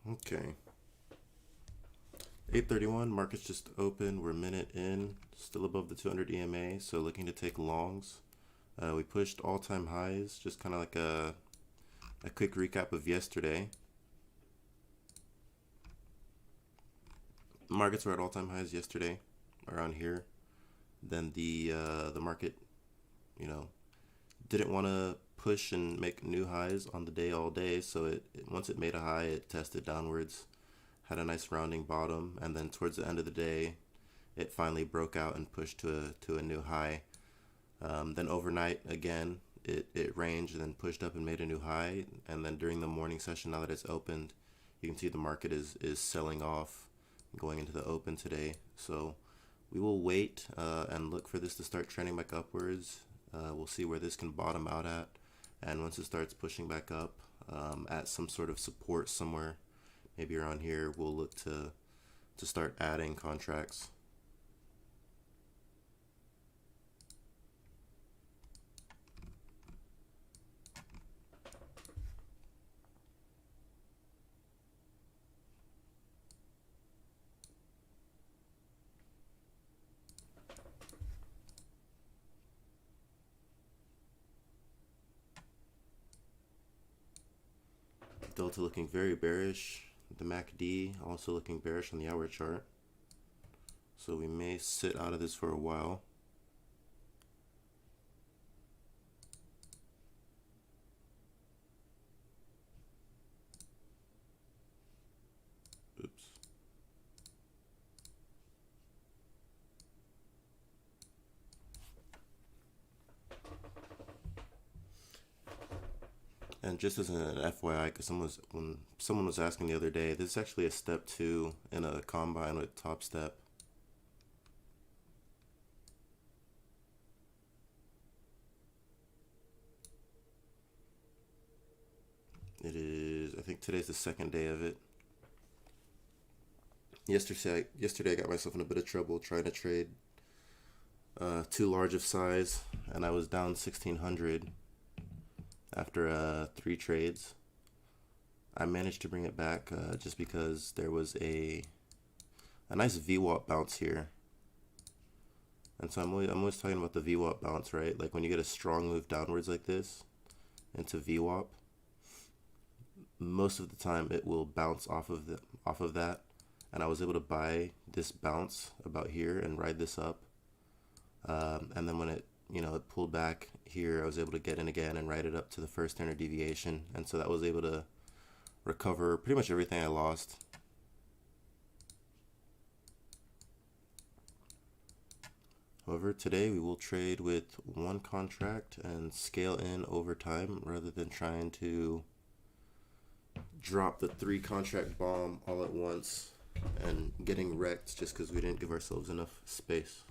Okay. 8:31, market's just open. We're a minute in, still above the 200 EMA, so looking to take longs. We pushed all-time highs, just kind of like a quick recap of yesterday. Markets were at all-time highs yesterday, around here. Then the market, you know, didn't want to push and make new highs on the day all day, so once it made a high, it tested downwards, had a nice rounding bottom, and then towards the end of the day, it finally broke out and pushed to a new high. Then overnight, again, it ranged and then pushed up and made a new high. And then during the morning session, now that it's opened, you can see the market is selling off going into the open today. So we will wait and look for this to start trending back upwards. We'll see where this can bottom out at. And once it starts pushing back up at some sort of support somewhere, maybe around here, we'll look to start adding contracts. Delta looking very bearish. The MACD also looking bearish on the hour chart. So we may sit out of this for a while. Oops. And just as an FYI, because when someone was asking the other day, this is actually a step 2 in a combine with Topstep. It is, I think today's the second day of it. Yesterday I got myself in a bit of trouble trying to trade too large of size, and I was down 1600 after 3 trades. I managed to bring it back just because there was a nice VWAP bounce here. And so I'm always talking about the VWAP bounce, right? Like when you get a strong move downwards like this into VWAP, most of the time it will bounce off of that. And I was able to buy this bounce about here and ride this up. And then when it pulled back here, I was able to get in again and ride it up to the first standard deviation. And so that was able to recover pretty much everything I lost. However, today we will trade with 1 contract and scale in over time rather than trying to drop the 3 contract bomb all at once and getting wrecked just because we didn't give ourselves enough space.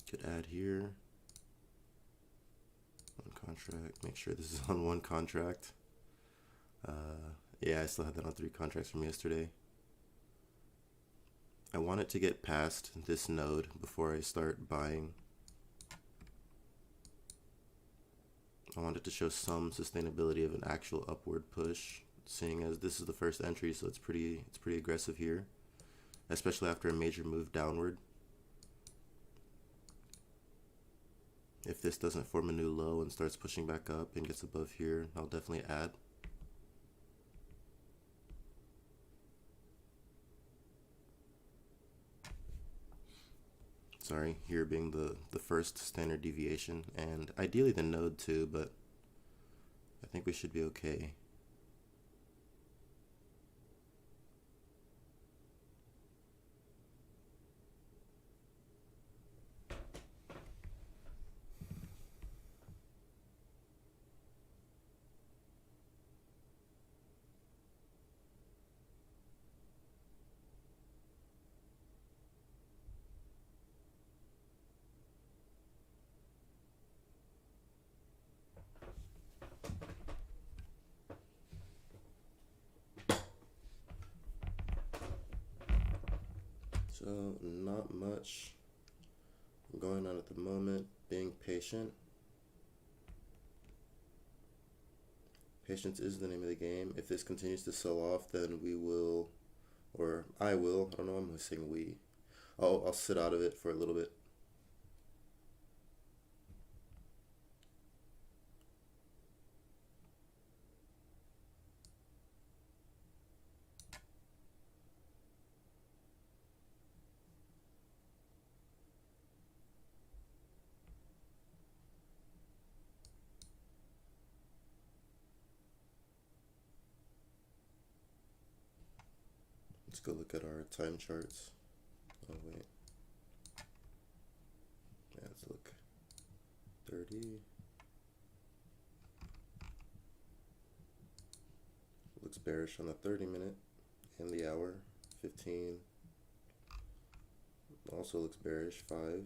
Could add here 1 contract, make sure this is on 1 contract. Yeah, I still had that on 3 contracts from yesterday. I want it to get past this node before I start buying. I want it to show some sustainability of an actual upward push, seeing as this is the first entry, so it's pretty aggressive here, especially after a major move downward. If this doesn't form a new low and starts pushing back up and gets above here, I'll definitely add. Sorry, here being the first standard deviation, and ideally the node too, but I think we should be okay. So not much going on at the moment. Being patient. Patience is the name of the game. If this continues to sell off, then we will, or I will, I don't know, I'm saying we. I'll sit out of it for a little bit. Let's go look at our time charts. Oh wait. Yeah, let's look. 30. Looks bearish on the 30-minute and the hour. 15. Also looks bearish. 5.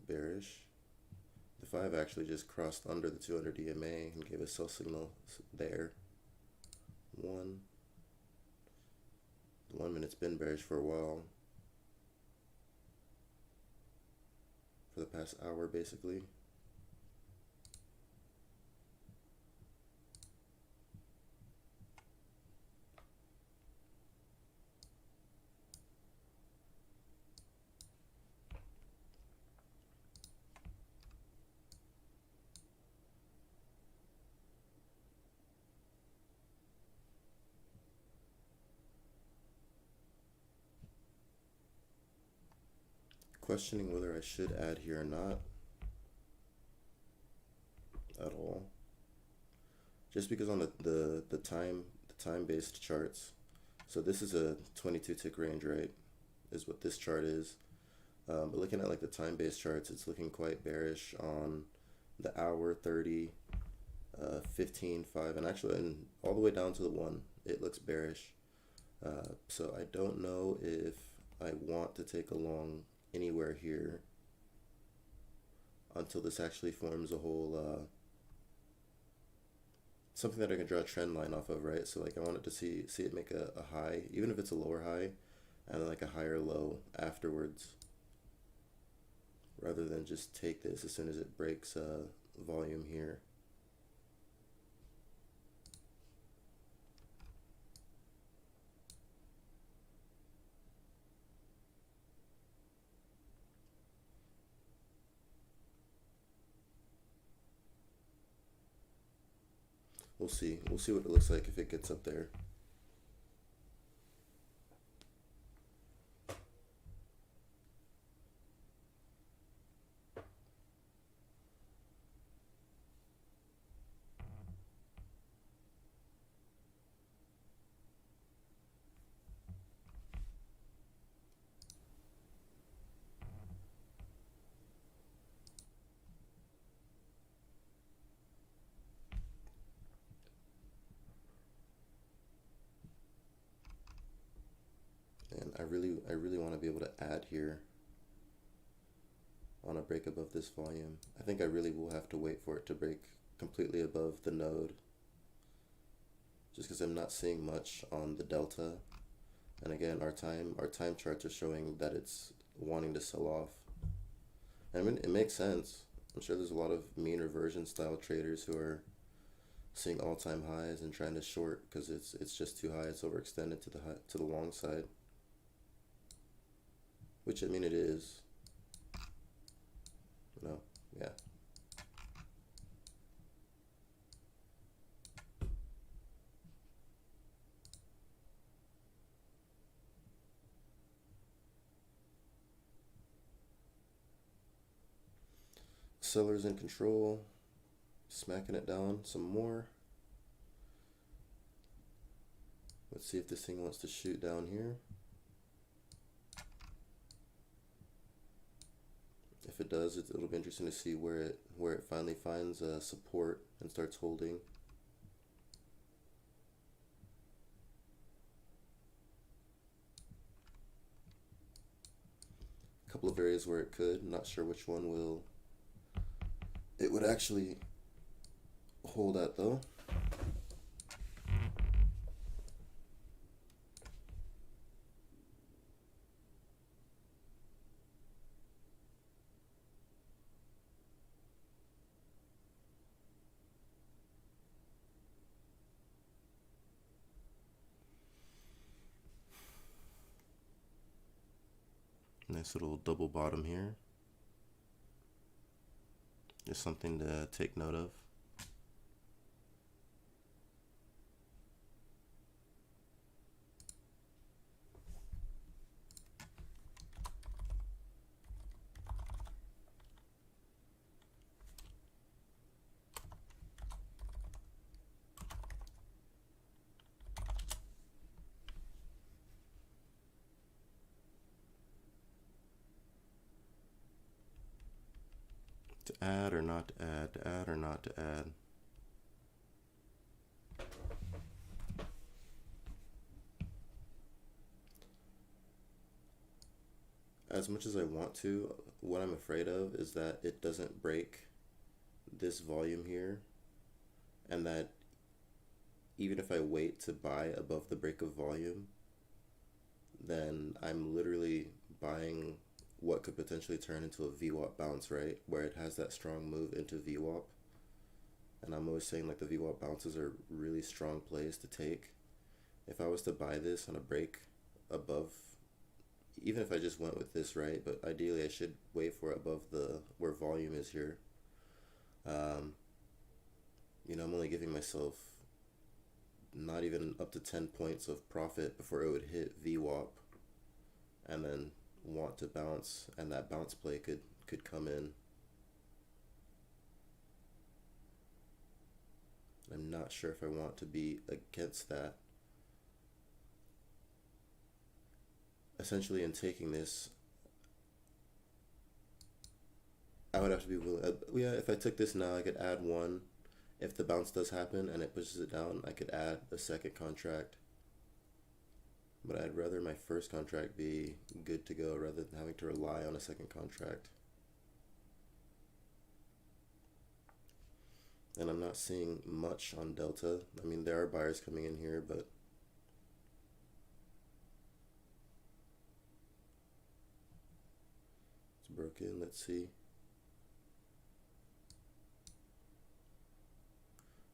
Bearish. The 5 actually just crossed under the 200 EMA and gave a sell signal there. 1. The 1 minute's been bearish for a while. For the past hour, basically. Questioning whether I should add here or not at all. Just because on the time based charts, so this is a 22 tick range, right? Is what this chart is. But looking at like the time based charts, it's looking quite bearish on the hour, 30, 15, 5, and actually and all the way down to the 1. It looks bearish. So I don't know if I want to take a long anywhere here until this actually forms a whole something that I can draw a trend line off of, right? So like I want it to see it make a high, even if it's a lower high, and then like a higher low afterwards, rather than just take this as soon as it breaks volume here. We'll see. We'll see what it looks like if it gets up there. And I really want to be able to add here on a break above this volume. I think I really will have to wait for it to break completely above the node, just because I'm not seeing much on the delta. And again, our time charts are showing that it's wanting to sell off. I mean, it makes sense. I'm sure there's a lot of mean reversion style traders who are seeing all-time highs and trying to short because it's just too high. It's overextended to the long side. Which, I mean, it is. No, yeah. Sellers in control, smacking it down some more. Let's see if this thing wants to shoot down here. If it does, it'll be interesting to see where it finally finds support and starts holding. A couple of areas where it could. Not sure which one it would actually hold at though. Nice little double bottom here. Just something to take note of. To add or not to add, to add or not to add. As much as I want to, what I'm afraid of is that it doesn't break this volume here, and that even if I wait to buy above the break of volume, then I'm literally buying what could potentially turn into a VWAP bounce, right? Where it has that strong move into VWAP. And I'm always saying like the VWAP bounces are really strong plays to take. If I was to buy this on a break above, even if I just went with this, right? But ideally I should wait for it above the where volume is here. You know, I'm only giving myself not even up to 10 points of profit before it would hit VWAP and then want to bounce, and that bounce play could come in. I'm not sure if I want to be against that. Essentially, in taking this, I would have to be willing. Yeah, if I took this now, I could add one. If the bounce does happen and it pushes it down, I could add a second contract. But I'd rather my first contract be good to go rather than having to rely on a second contract. And I'm not seeing much on Delta. I mean, there are buyers coming in here, but it's broken. Let's see.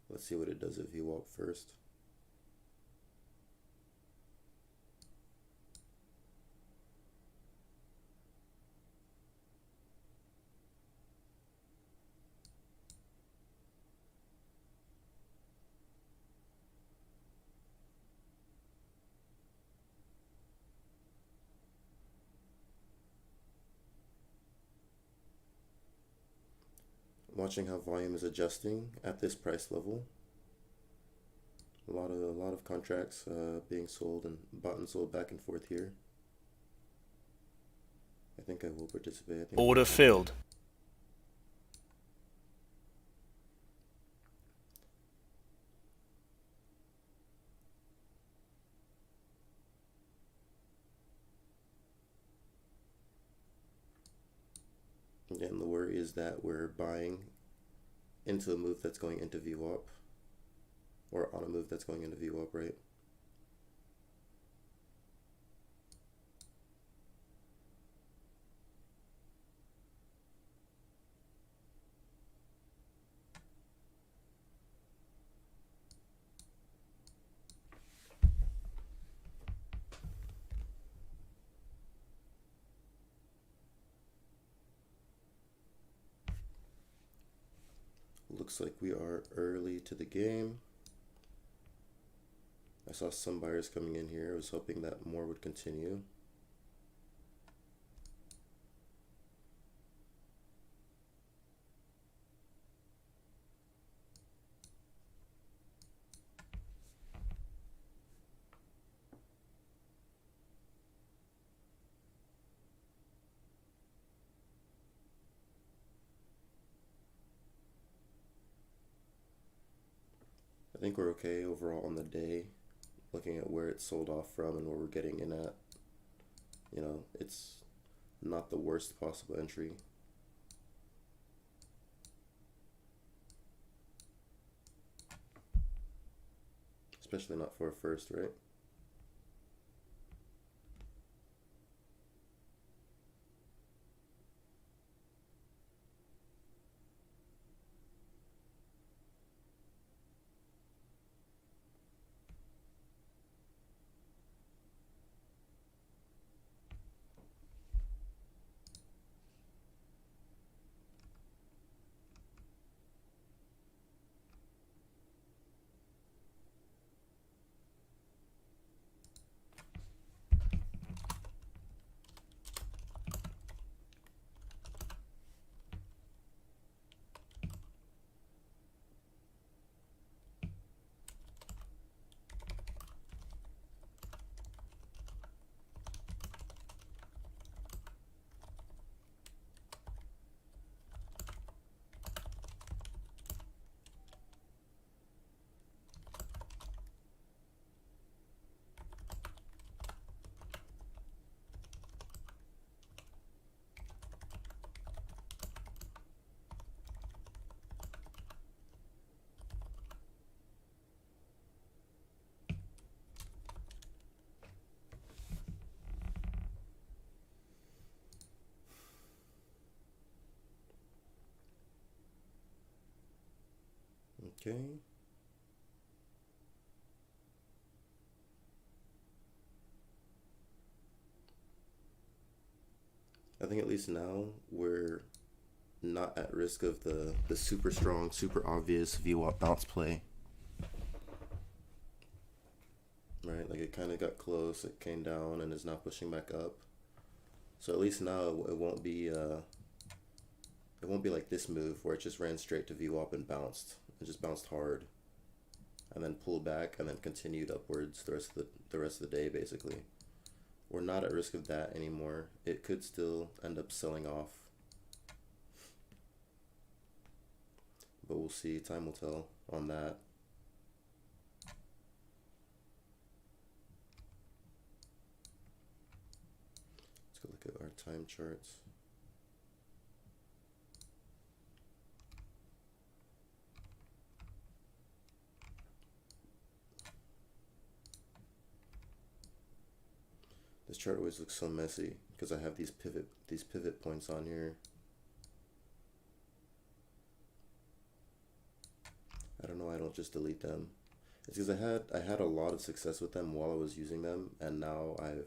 Let's see what it does at VWAP first. Watching how volume is adjusting at this price level. A lot of contracts being sold and bought and sold back and forth here. I think I will participate. Order filled. Again, the worry is that we're buying into a move that's going into VWAP, or on a move that's going into VWAP, right? Looks like we are early to the game. I saw some buyers coming in here. I was hoping that more would continue. I think we're okay overall on the day, looking at where it's sold off from and where we're getting in at. You know, it's not the worst possible entry. Especially not for a first, right? Okay. I think at least now we're not at risk of the super strong, super obvious VWAP bounce play. Right? Like it kind of got close, it came down and is now pushing back up. So at least now it won't be like this move where it just ran straight to VWAP and bounced. It just bounced hard and then pulled back and then continued upwards the rest of the day basically. We're not at risk of that anymore. It could still end up selling off, but we'll see. Time will tell on that. Let's go look at our time charts. This chart always looks so messy because I have these pivot points on here. I don't know why I don't just delete them. It's because I had a lot of success with them while I was using them, and now I've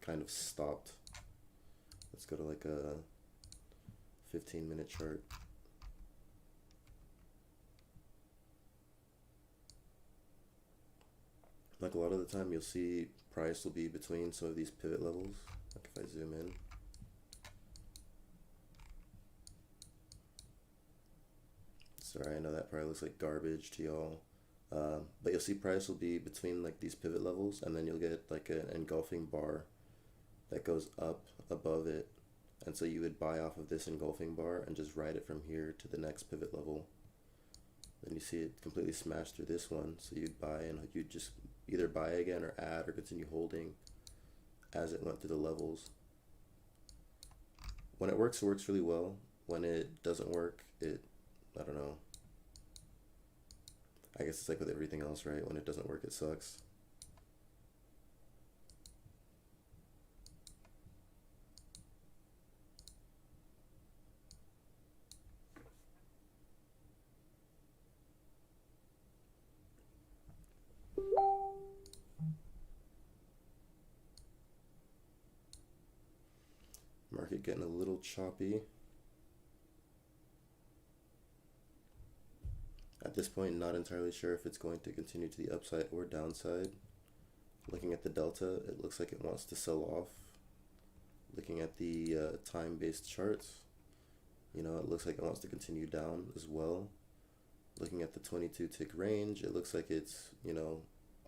kind of stopped. Let's go to like a 15-minute chart. Like a lot of the time you'll see price will be between some of these pivot levels. Like if I zoom in. Sorry, I know that probably looks like garbage to y'all. But you'll see price will be between like these pivot levels, and then you'll get like an engulfing bar that goes up above it. And so you would buy off of this engulfing bar and just ride it from here to the next pivot level. Then you see it completely smash through this one, so you'd buy and you'd just either buy again or add or continue holding as it went through the levels. When it works really well. When it doesn't work, I don't know. I guess it's like with everything else, right? When it doesn't work, it sucks. Market getting a little choppy. At this point, not entirely sure if it's going to continue to the upside or downside. Looking at the delta, it looks like it wants to sell off. Looking at the time-based charts, it looks like it wants to continue down as well. Looking at the 22 tick range, it looks like it's,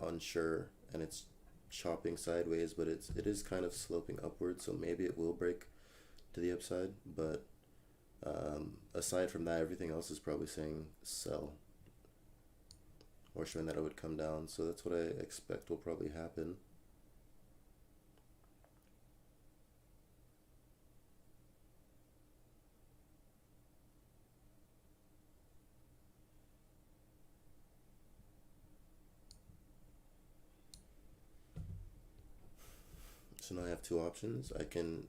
unsure and it's chopping sideways, but it is kind of sloping upwards, so maybe it will break to the upside, but aside from that, everything else is probably saying sell or showing that it would come down, so that's what I expect will probably happen. So now I have two options. I can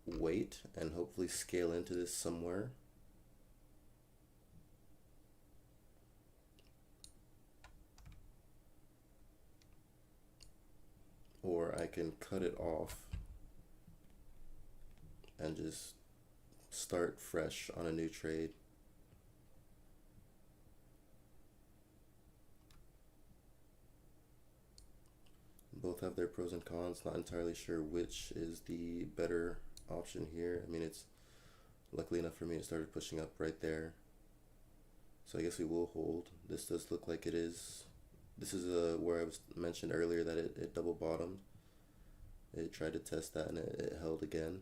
wait and hopefully scale into this somewhere, or I can cut it off and just start fresh on a new trade. Both have their pros and cons. Not entirely sure which is the better option here. I mean, it's luckily enough for me, it started pushing up right there. So I guess we will hold. This does look like it is. This is where I was mentioned earlier that it double bottomed. It tried to test that and it held again.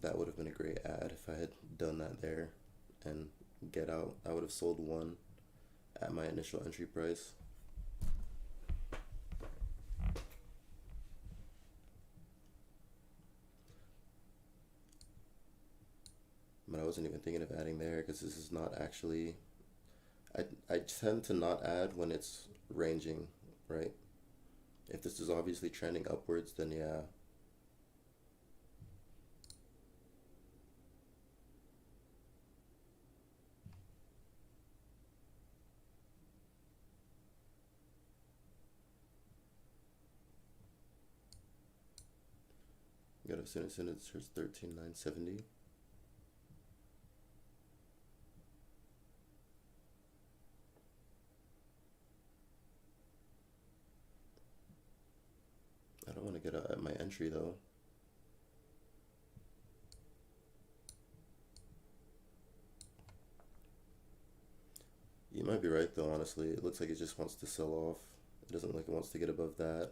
That would have been a great ad if I had done that there and get out. I would have sold one at my initial entry price. But I wasn't even thinking of adding there because this is not actually I tend to not add when it's ranging, right? If this is obviously trending upwards, then yeah. You gotta send it says 13,970. I don't want to get out at my entry though. You might be right though, honestly. It looks like it just wants to sell off. It doesn't look like it wants to get above that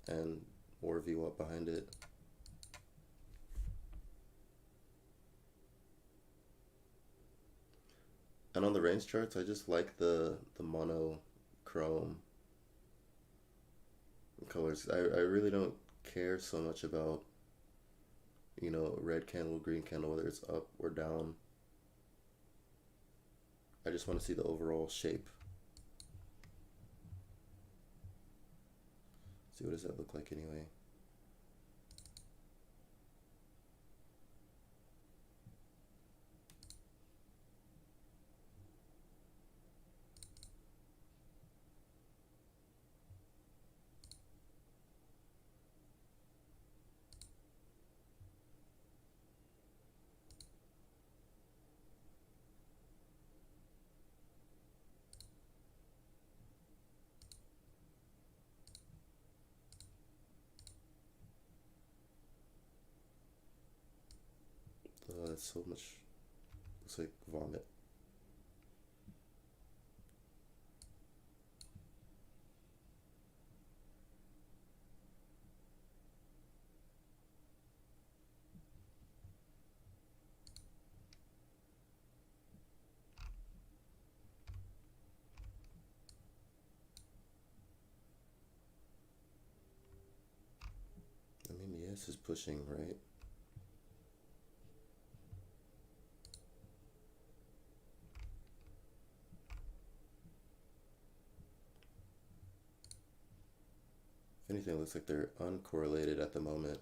and or view up behind it. And on the range charts, I just like the monochrome colors. I really don't care so much about, red candle, green candle, whether it's up or down. I just want to see the overall shape. See, what does that look like anyway? That's so much. Looks like vomit. I mean, yes, is pushing, right? If anything, it looks like they're uncorrelated at the moment.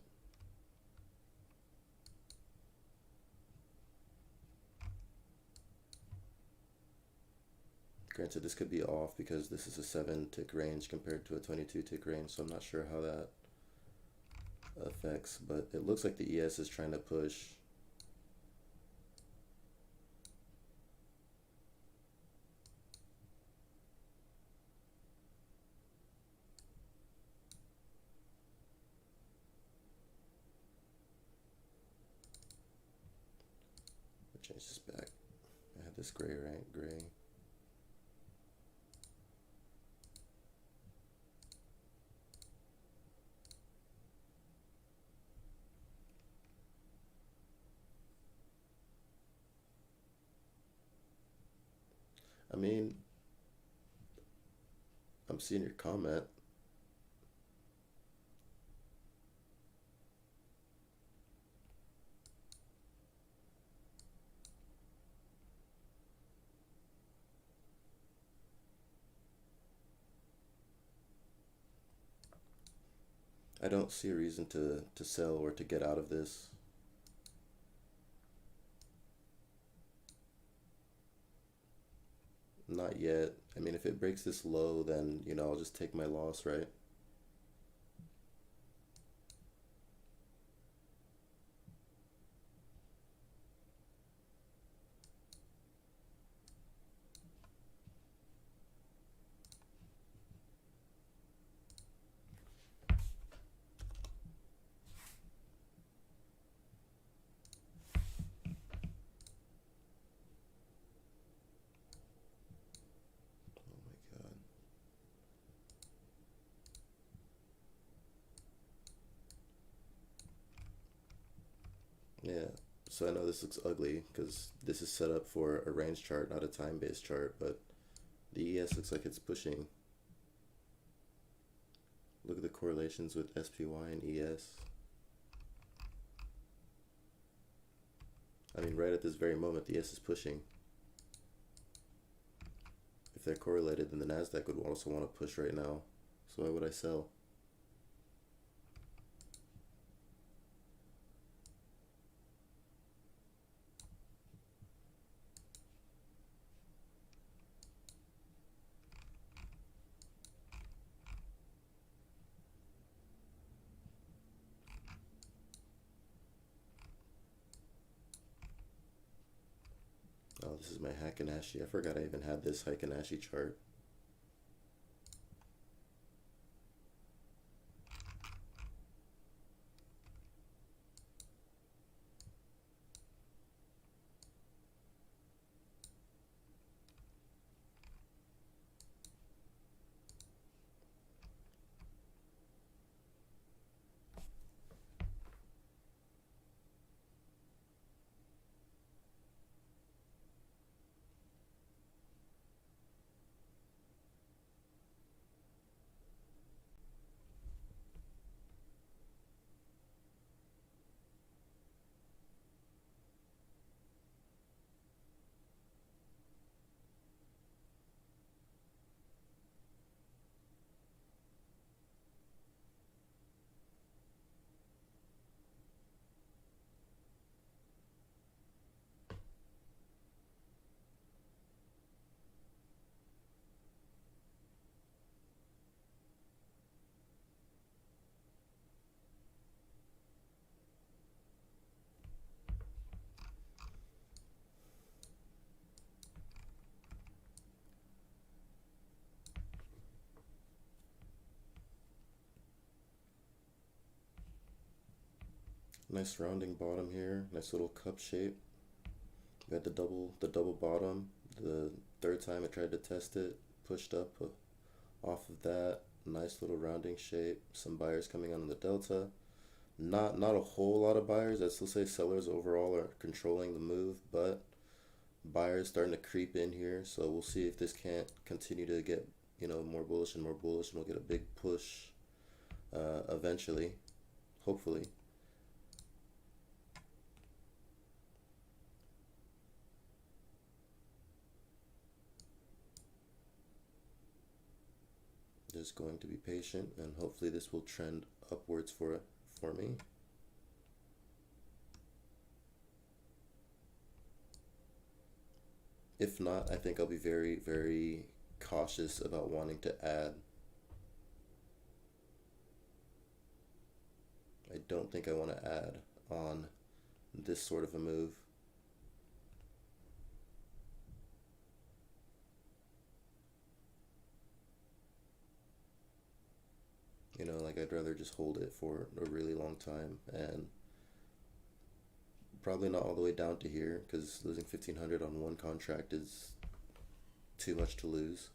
Granted, this could be off because this is a 7 tick range compared to a 22 tick range, so I'm not sure how that affects, but it looks like the ES is trying to push. I'll change this back. I had this gray, right? Gray. I mean, I'm seeing your comment. I don't see a reason to sell or to get out of this. Not yet. I mean, if it breaks this low, then, I'll just take my loss, right? Oh my God. Yeah. So I know this looks ugly because this is set up for a range chart, not a time-based chart, but the ES looks like it's pushing. Look at the correlations with SPY and ES. I mean, right at this very moment, the ES is pushing. If they're correlated, then the Nasdaq would also want to push right now. So why would I sell? Oh, this is my Heikin-Ashi. I forgot I even had this Heikin-Ashi chart. Nice rounding bottom here. Nice little cup shape. We had the double bottom. The third time I tried to test it, pushed up off of that. Nice little rounding shape. Some buyers coming on the delta. Not a whole lot of buyers. I'd still say sellers overall are controlling the move, but buyers starting to creep in here. So we'll see if this can't continue to get, more bullish and more bullish, and we'll get a big push eventually, hopefully. Just going to be patient, and hopefully this will trend upwards for me. If not, I think I'll be very, very cautious about wanting to add. I don't think I want to add on this sort of a move. Like I'd rather just hold it for a really long time, and probably not all the way down to here, because losing 1,500 on one contract is too much to lose.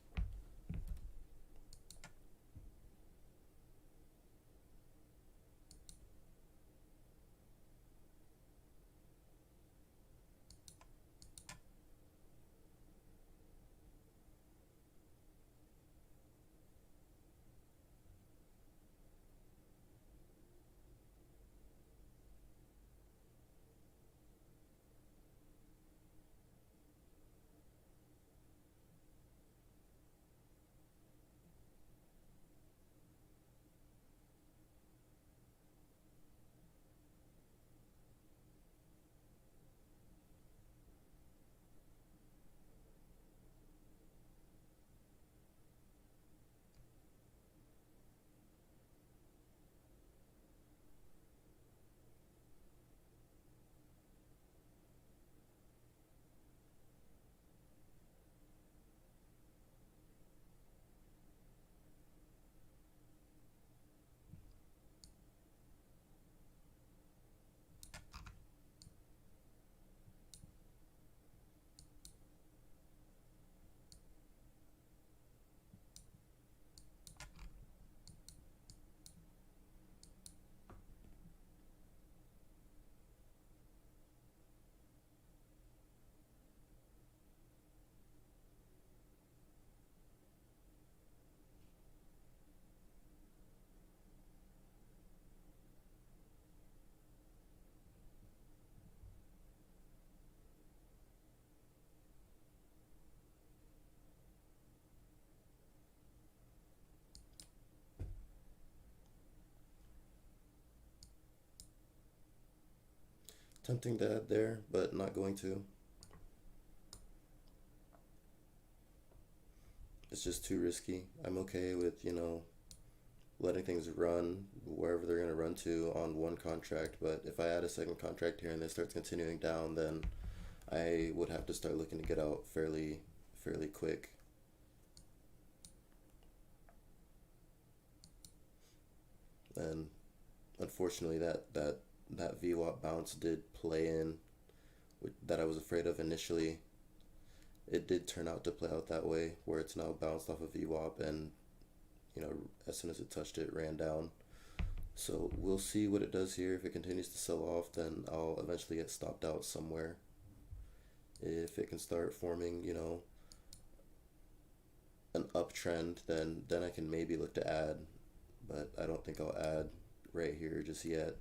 Tempting to add there, but not going to. It's just too risky. I'm okay with, letting things run wherever they're going to run to on one contract, but if I add a second contract here and this starts continuing down, then I would have to start looking to get out fairly quick. And unfortunately, that VWAP bounce did play in, that I was afraid of initially. It did turn out to play out that way, where it's now bounced off of VWAP, and as soon as it touched it, ran down. So we'll see what it does here. If it continues to sell off, then I'll eventually get stopped out somewhere. If it can start forming, an uptrend, then I can maybe look to add, but I don't think I'll add right here just yet.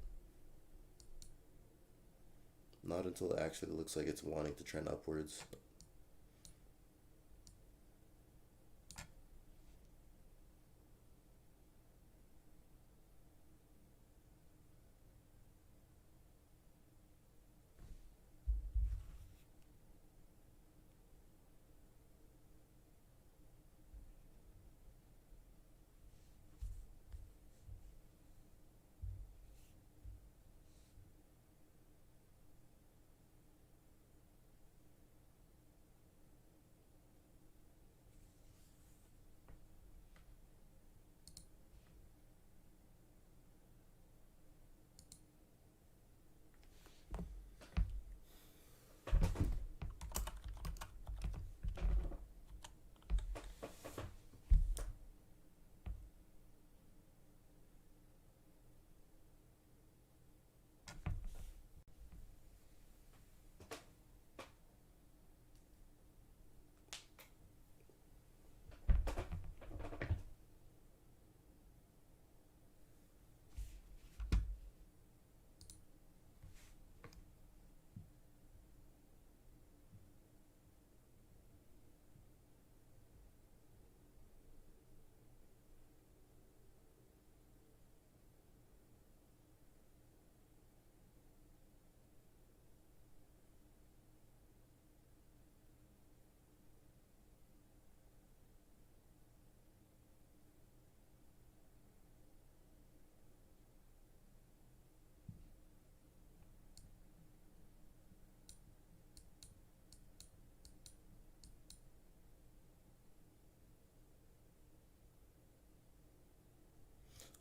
Not until it actually looks like it's wanting to trend upwards.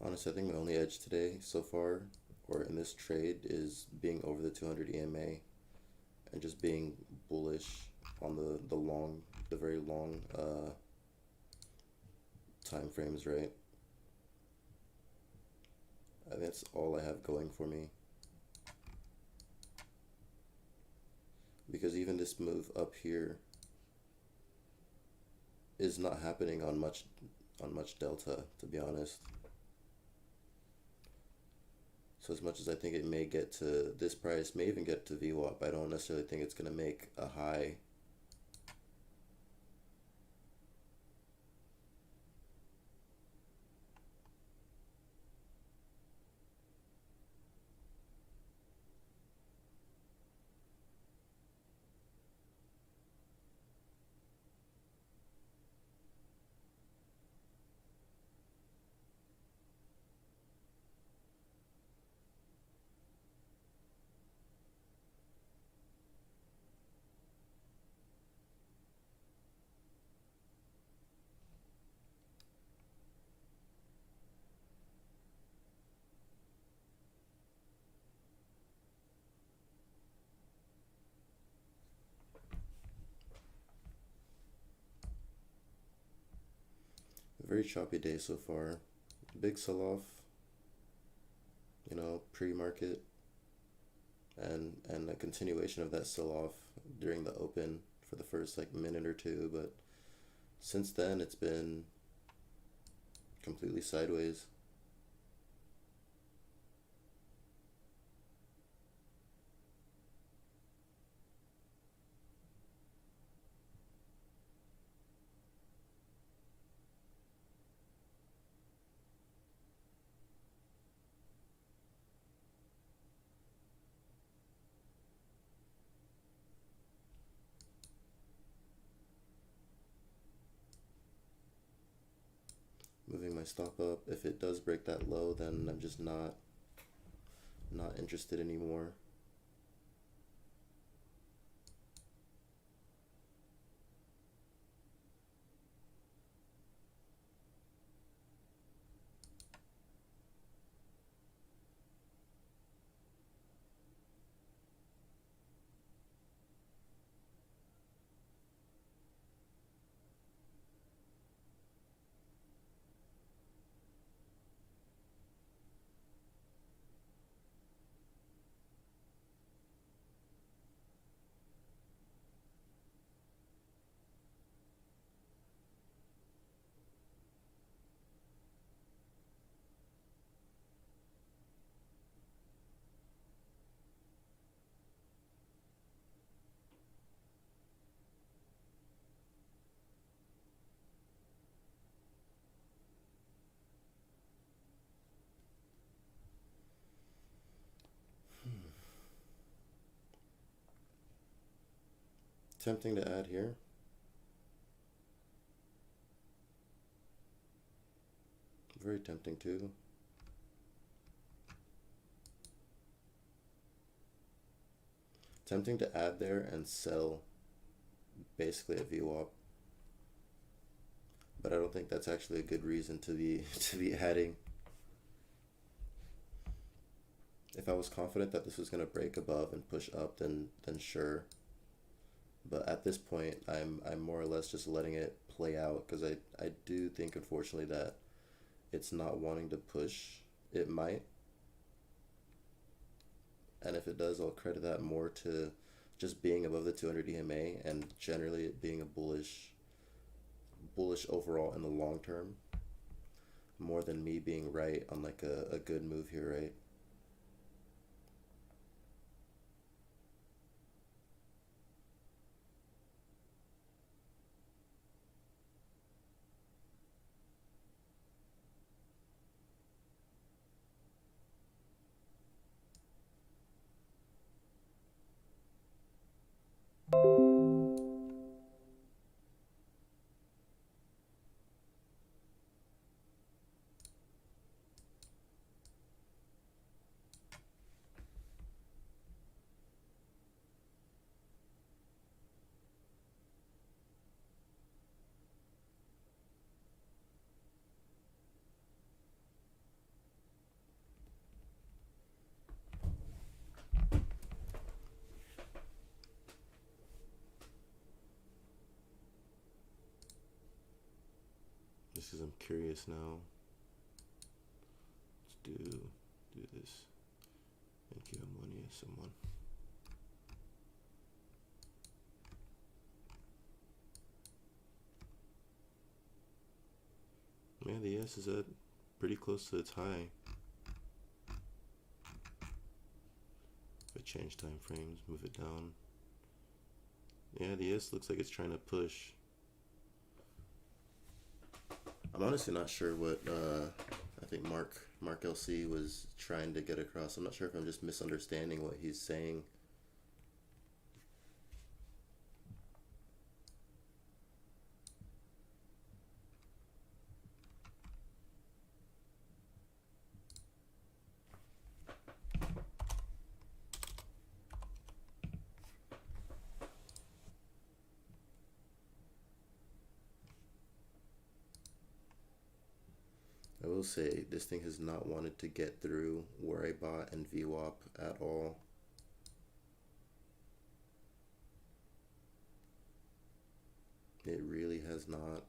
Honestly, I think my only edge today so far, or in this trade, is being over the 200 EMA and just being bullish on the very long time frames, right? I think that's all I have going for me. Because even this move up here is not happening on much delta, to be honest. So as much as I think it may get to this price, may even get to VWAP, I don't necessarily think it's going to make a high. A very choppy day so far. Big sell-off, pre-market, and a continuation of that sell-off during the open for the first like minute or two, but since then it's been completely sideways. my stop up. If it does break that low, then I'm just not interested anymore. Tempting to add here. Very tempting too. Tempting to add there and sell basically a VWAP. But I don't think that's actually a good reason to be to be adding. If I was confident that this was gonna break above and push up, then sure. But at this point, I'm more or less just letting it play out because I do think unfortunately that it's not wanting to push. It might, and if it does, I'll credit that more to just being above the 200 EMA and generally it being a bullish overall in the long term, more than me being right on like a good move here, right? Just because I'm curious now. Let's do this. Thank you, money, someone. Yeah, the S is at pretty close to its high. If I change time frames, move it down. Yeah, the S looks like it's trying to push. I'm honestly not sure what I think Mark LC was trying to get across. I'm not sure if I'm just misunderstanding what he's saying. I will say this thing has not wanted to get through where I bought and VWAP at all. It really has not.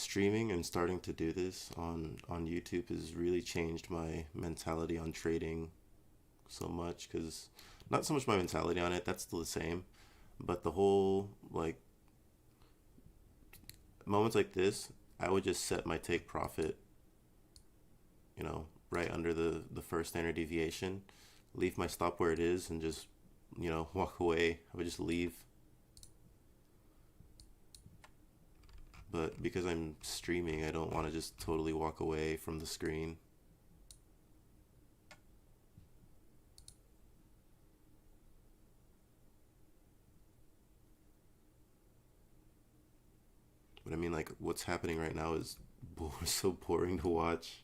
streaming and starting to do this on YouTube has really changed my mentality on trading so much. Because not so much my mentality on it, that's still the same, but the whole like moments like this, I would just set my take profit, right under the first standard deviation, leave my stop where it is, and just walk away. I would just leave. But because I'm streaming, I don't want to just totally walk away from the screen. But I mean, like, what's happening right now is so boring to watch.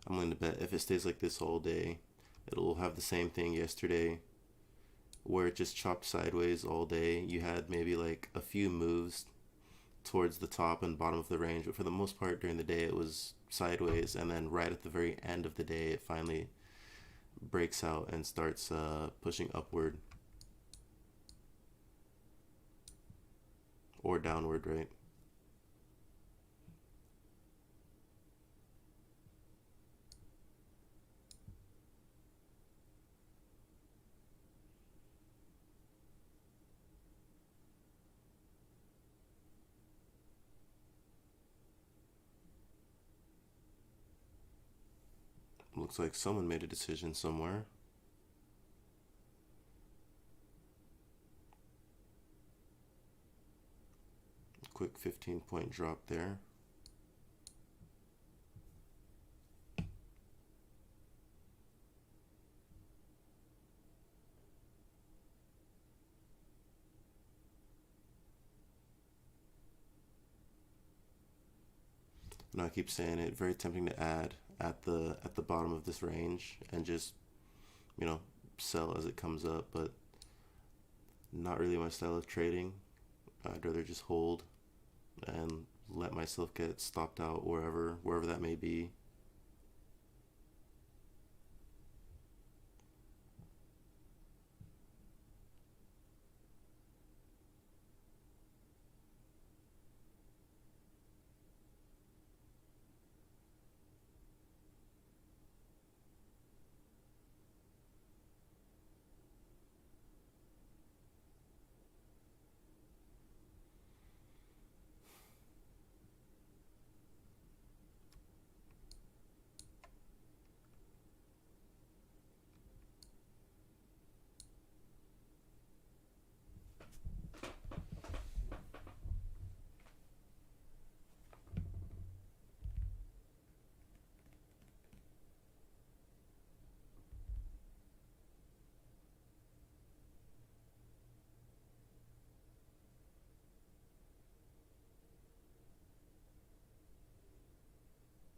I'm willing to bet if it stays like this all day, it'll have the same thing yesterday, where it just chopped sideways all day. You had maybe like a few moves towards the top and bottom of the range, but for the most part during the day it was sideways, and then right at the very end of the day it finally breaks out and starts pushing upward or downward, right? Looks like someone made a decision somewhere. Quick 15-point drop there. And I keep saying it, very tempting to add at the bottom of this range and just, you know, sell as it comes up, but not really my style of trading. I'd rather just hold and let myself get stopped out wherever that may be.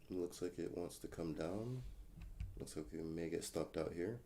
It looks like it wants to come down. Looks like we may get stopped out here.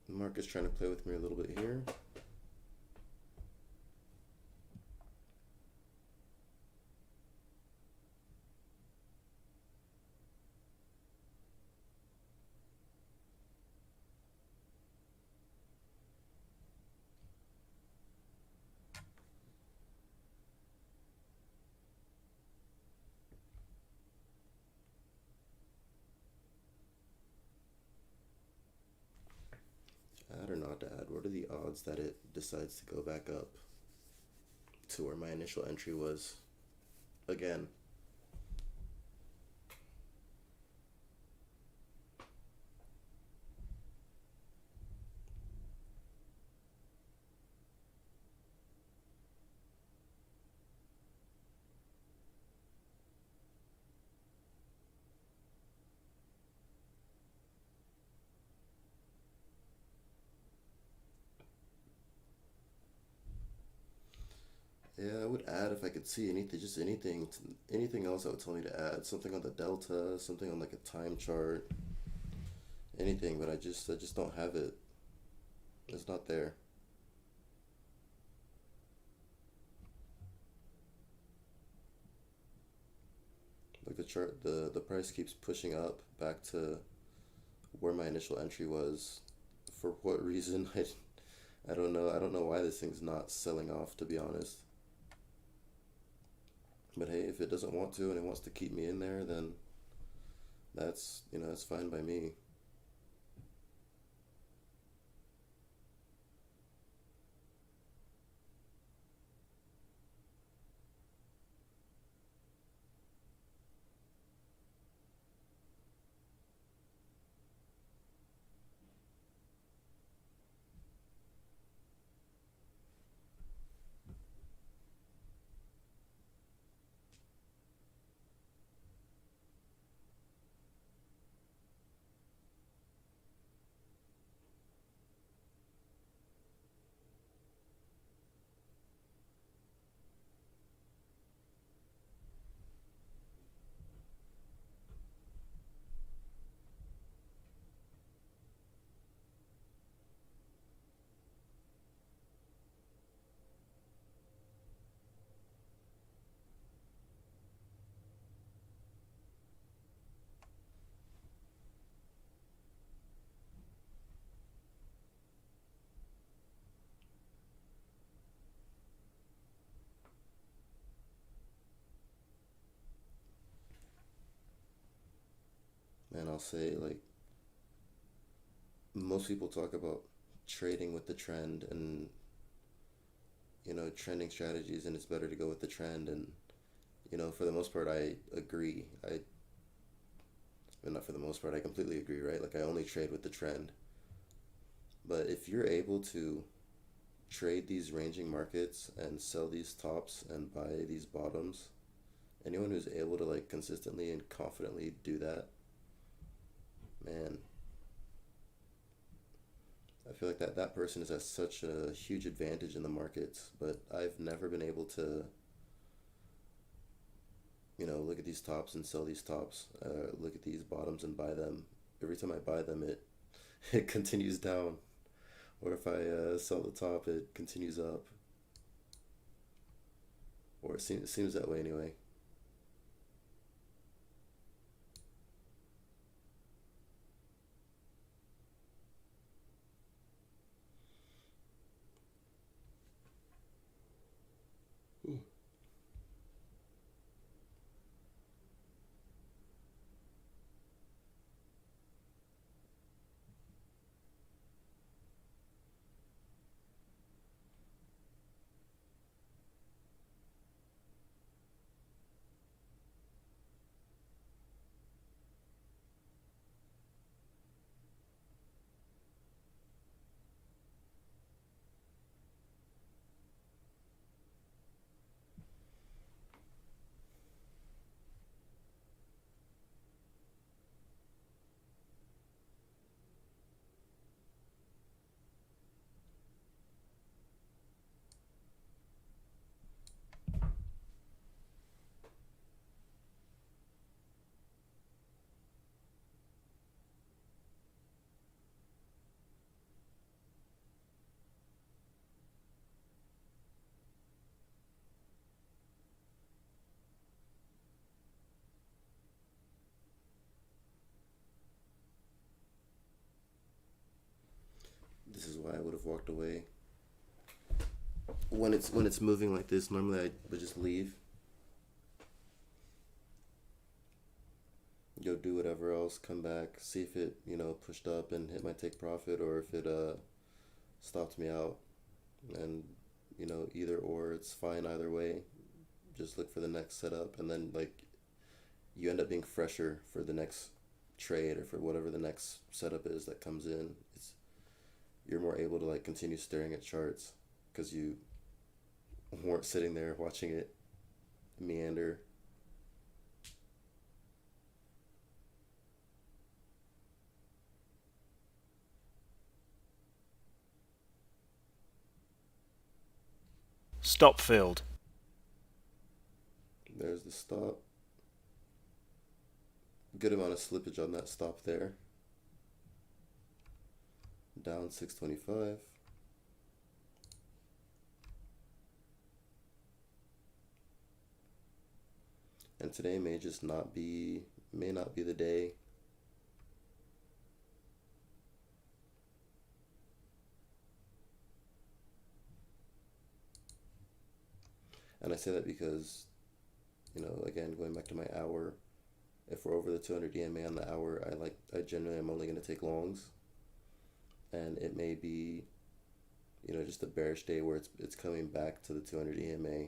The market's trying to play with me a little bit here. odds that it decides to go back up to where my initial entry was again. Yeah, I would add if I could see anything, just anything, anything else that would tell me to add. Something on the delta, something on like a time chart, anything. But I just don't have it. It's not there. Like the chart, the price keeps pushing up back to where my initial entry was. For what reason? I don't know. I don't know why this thing's not selling off, to be honest. But hey, if it doesn't want to and it wants to keep me in there, then that's fine by me. And I'll say like most people talk about trading with the trend and trending strategies, and it's better to go with the trend. And for the most part, I agree. Not for the most part, I completely agree, right? Like I only trade with the trend. But if you're able to trade these ranging markets and sell these tops and buy these bottoms, anyone who's able to like consistently and confidently do that, man, I feel like that person is at such a huge advantage in the markets. But I've never been able to, look at these tops and sell these tops. Look at these bottoms and buy them. Every time I buy them, it it continues down. Or if I sell the top, it continues up. Or it seems that way anyway. This is why I would have walked away. When it's moving like this, normally I would just leave, go do whatever else, come back, see if it pushed up and hit my take profit, or if it stopped me out. And either or, it's fine either way. Just look for the next setup, and then like you end up being fresher for the next trade or for whatever the next setup is that comes in. You're more able to like continue staring at charts because you weren't sitting there watching it meander. Stop field. There's the stop. Good amount of slippage on that stop there. Down 625. And today may not be the day. And I say that because, again, going back to my hour, if we're over the 200 EMA on the hour, I generally am only going to take longs. And it may be, just a bearish day where it's coming back to the 200 EMA.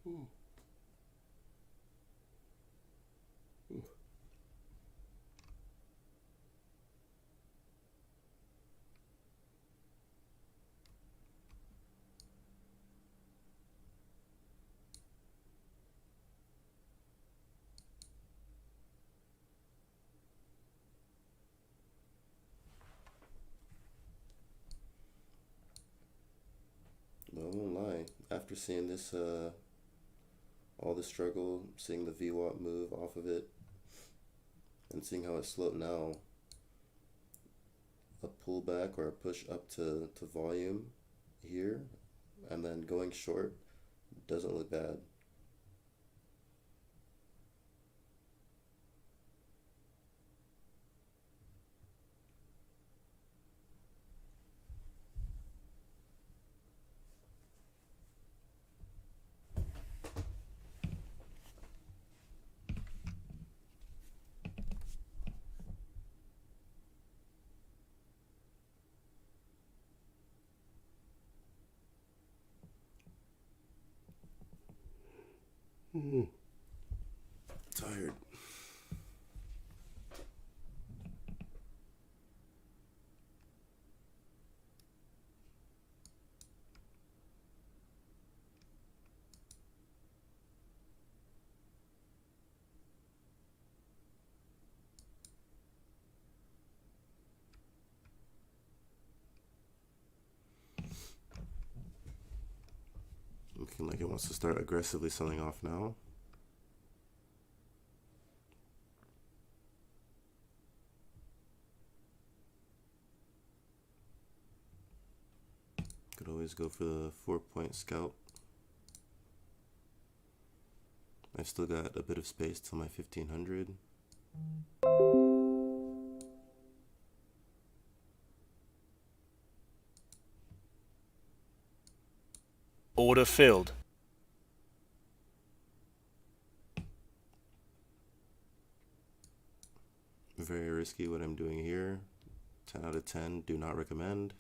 Ooh. Ooh. But I won't lie. After seeing this, all the struggle, seeing the VWAP move off of it, and seeing how it sloped now, a pullback or a push up to volume here, and then going short doesn't look bad. Mm. Tired. Looking like it wants to start aggressively selling off now. Could always go for the 4-point scalp. I've still got a bit of space till my 1500. Order filled. Very risky what I'm doing here. 10 out of 10, do not recommend.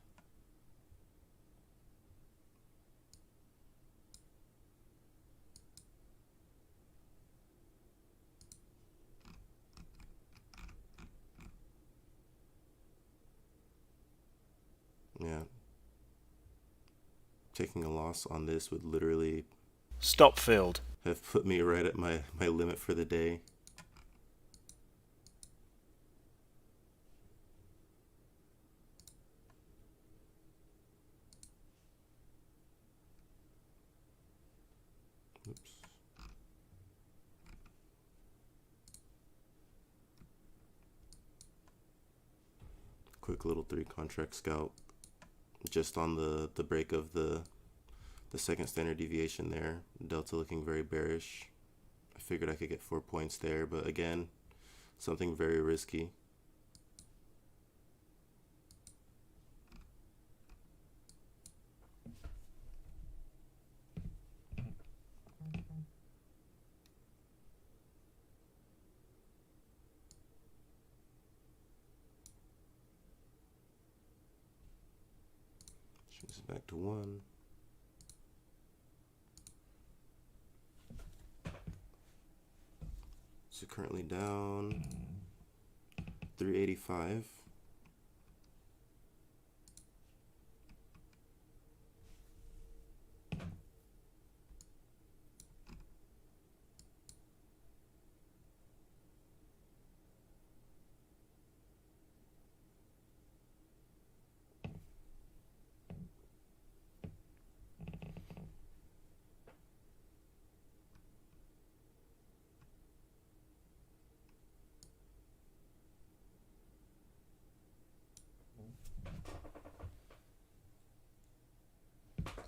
Yeah. Taking a loss on this would literally Stop field. have put me right at my limit for the day. Oops. Quick little 3 contract scalp just on the break of the second standard deviation there. Delta looking very bearish. I figured I could get 4 points there, but again, something very risky. This is back to 1. So currently down 385.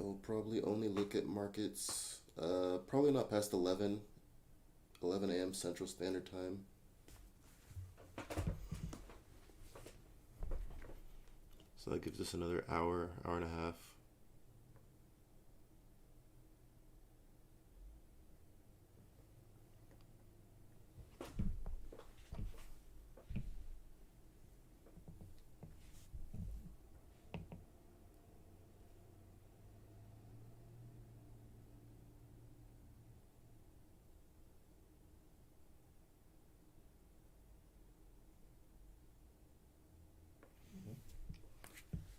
I'll probably only look at markets, probably not past 11 a.m. Central Standard Time. So that gives us another hour and a half.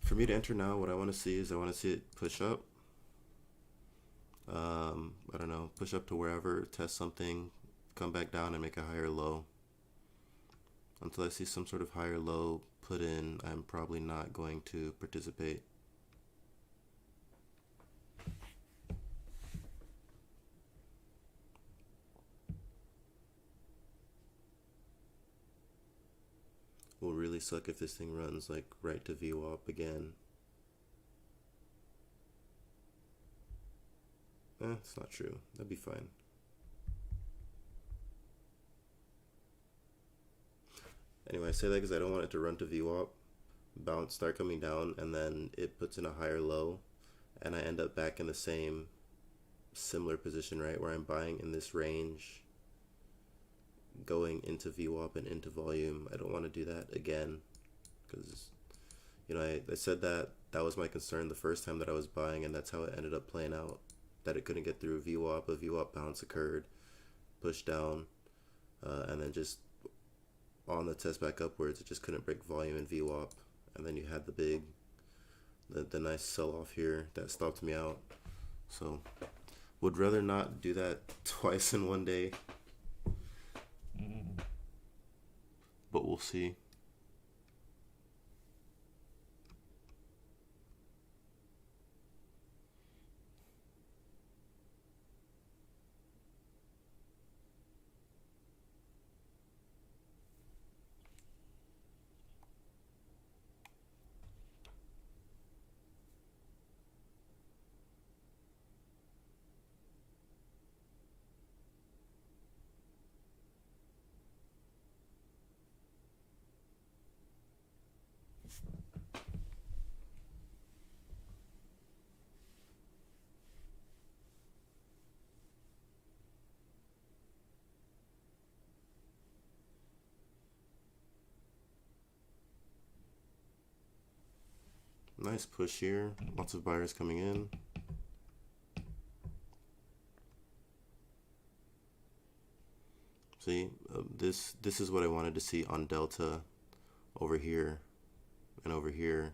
For me to enter now, what I want to see is I want to see it push up. I don't know, push up to wherever, test something, come back down and make a higher low. Until I see some sort of higher low put in, I'm probably not going to participate. Will really suck if this thing runs like right to VWAP again. It's not true. That'd be fine. Anyway, I say that because I don't want it to run to VWAP, bounce, start coming down, and then it puts in a higher low, and I end up back in the same similar position, right, where I'm buying in this range, going into VWAP and into volume. I don't want to do that again, because, you know, I said that was my concern the first time that I was buying, and that's how it ended up playing out, that it couldn't get through VWAP. A VWAP bounce occurred, pushed down, and then just on the test back upwards, it just couldn't break volume in VWAP, and then you had the nice sell-off here that stopped me out. So would rather not do that twice in one day, but we'll see. Nice push here, lots of buyers coming in. See, this is what I wanted to see on Delta over here and over here.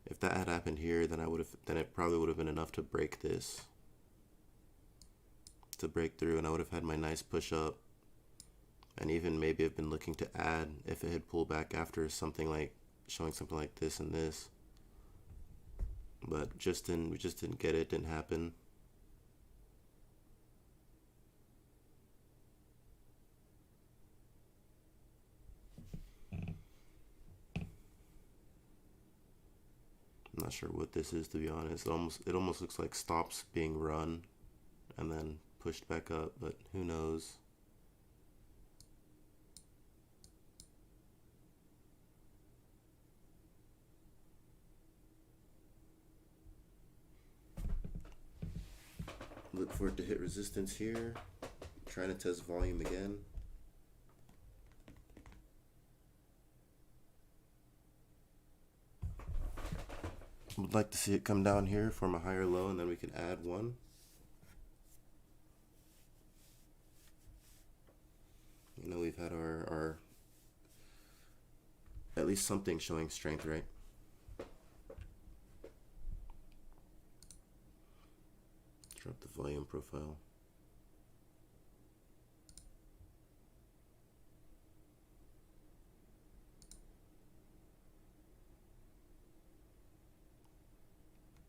If that had happened here, then it probably would have been enough to break this, to break through, and I would have had my nice push up, and even maybe have been looking to add if it had pulled back after something like showing something like this and this. But we just didn't get it, didn't happen. I'm not sure what this is, to be honest. It almost looks like stops being run and then pushed back up, but who knows? Look for it to hit resistance here. Trying to test volume again. like to see it come down here, form a higher low, and then we can add one. You know, we've had our at least something showing strength, right? Drop the volume profile.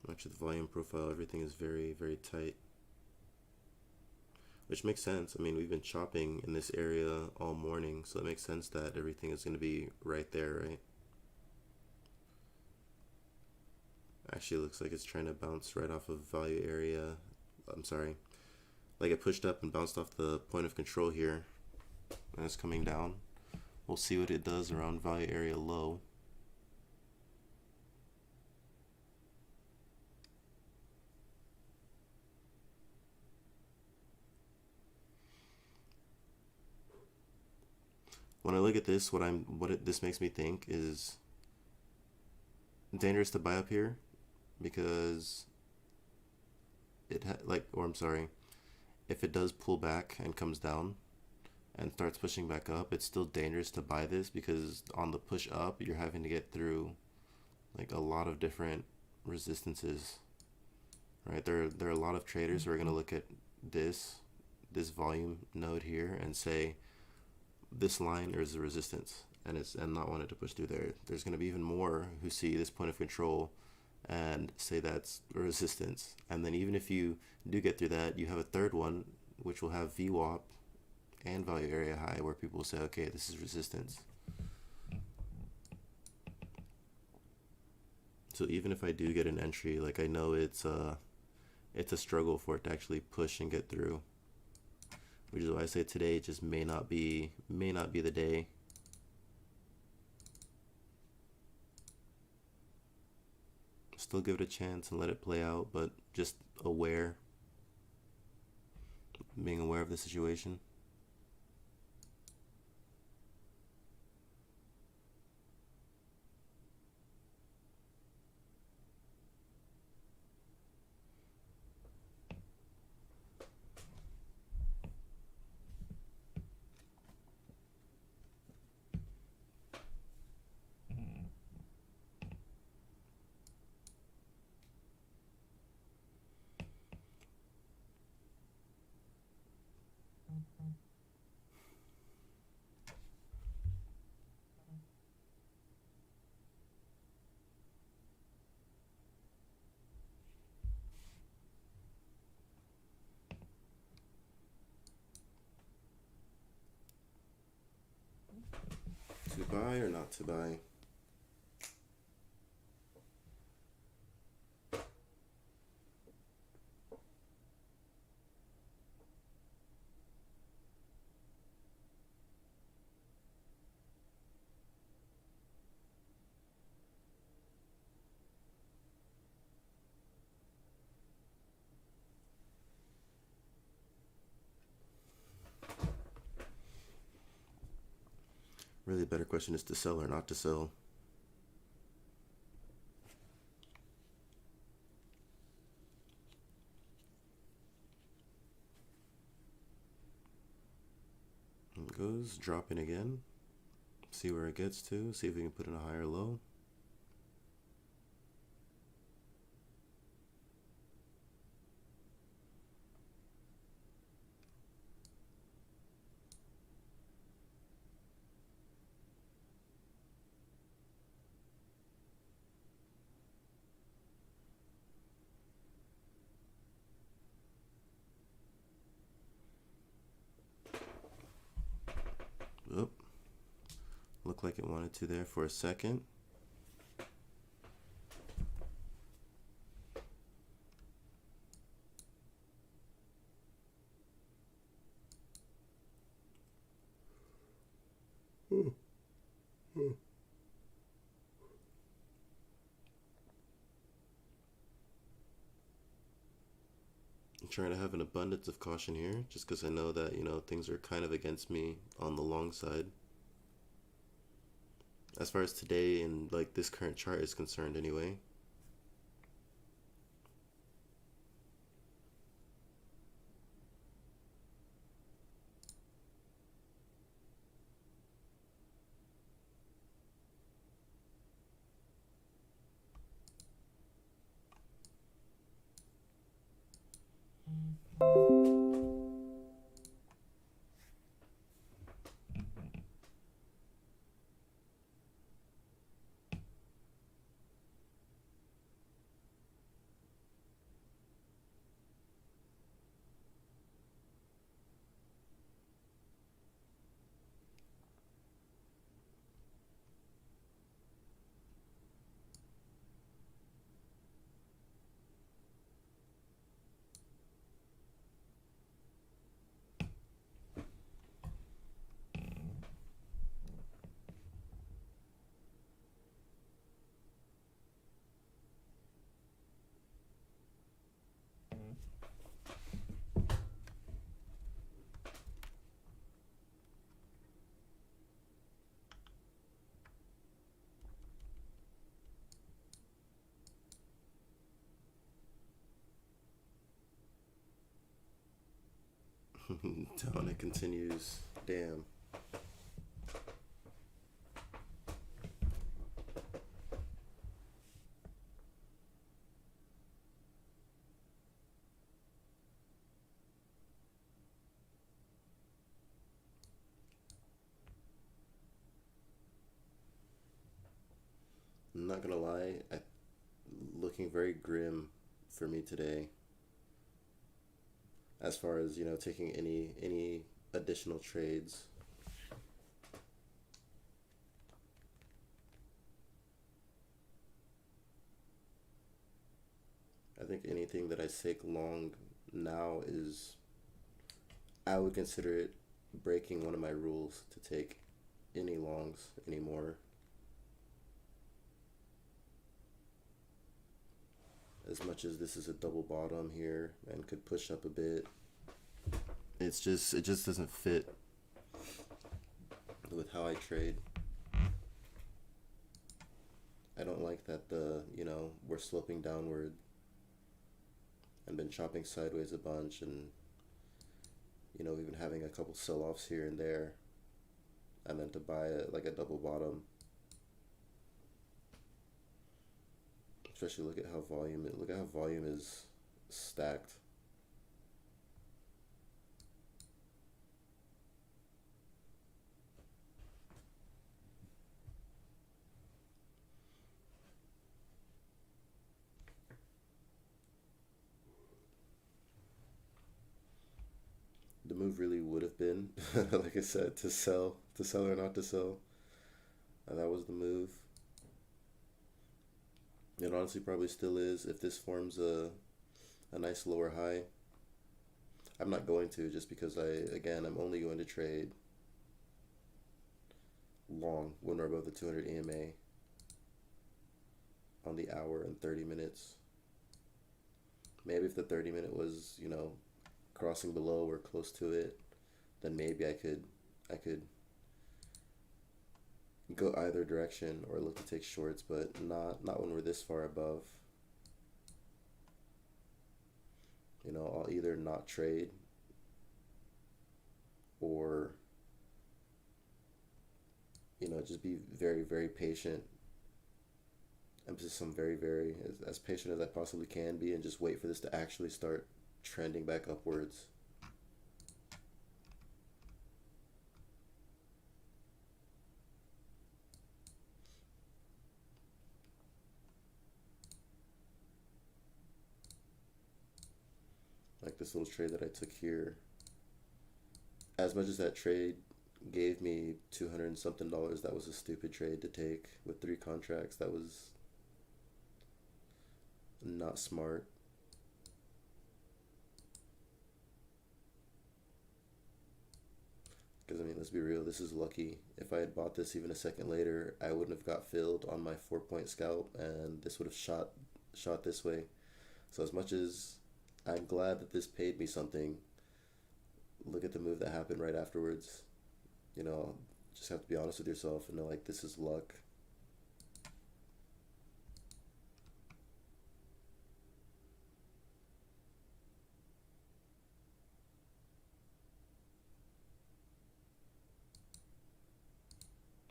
Actually, the volume profile, everything is very, very tight. Which makes sense. I mean, we've been chopping in this area all morning, so it makes sense that everything is going to be right there, right? Actually, it looks like it's trying to bounce right off of value area. I'm sorry. Like it pushed up and bounced off the point of control here, and it's coming down. We'll see what it does around value area low. When I look at this, this makes me think is dangerous to buy up here because I'm sorry, if it does pull back and comes down and starts pushing back up, it's still dangerous to buy this because on the push up, you're having to get through like a lot of different resistances, right? There are a lot of traders who are going to look at this volume node here and say this line is the resistance and not want it to push through there. There's going to be even more who see this point of control and say that's resistance. And then even if you do get through that, you have a third one which will have VWAP and value area high where people will say, okay, this is resistance. So even if I do get an entry, like I know it's a struggle for it to actually push and get through. Which is why I say today just may not be the day. Still give it a chance and let it play out, but just being aware of the situation. To buy or not to buy? Really, the better question is to sell or not to sell. It goes dropping again. See where it gets to. See if we can put in a higher low. Oop. Looked like it wanted to there for a second. I'm trying to have an abundance of caution here, just because I know that, things are kind of against me on the long side. As far as today and like this current chart is concerned anyway. Down it continues. Damn. I'm not gonna lie, looking very grim for me today. As far as taking any additional trades. I think anything that I take long now is, I would consider it breaking one of my rules to take any longs anymore. As much as this is a double bottom here and could push up a bit, it just doesn't fit with how I trade. I don't like that we're sloping downward and been chopping sideways a bunch, and we've been having a couple sell-offs here and there, and then to buy like a double bottom. Especially look at how volume is stacked. The move really would have been, like I said, to sell or not to sell. That was the move. It honestly probably still is if this forms a nice lower high. I'm not going to, just because I'm only going to trade long when we're above the 200 EMA on the hour and 30 minutes. Maybe if the 30-minute was, crossing below or close to it, then maybe I could go either direction or look to take shorts, but not when we're this far above. I'll either not trade or just be very, very patient. Emphasis on very, very as patient as I possibly can be, and just wait for this to actually start trending back upwards. Like this little trade that I took here. As much as that trade gave me 200 and something dollars, that was a stupid trade to take with 3 contracts. That was not smart. Because let's be real, this is lucky. If I had bought this even a second later, I wouldn't have got filled on my 4 point scalp, and this would have shot this way. So as much as I'm glad that this paid me something, look at the move that happened right afterwards. Just have to be honest with yourself and know, like, this is luck.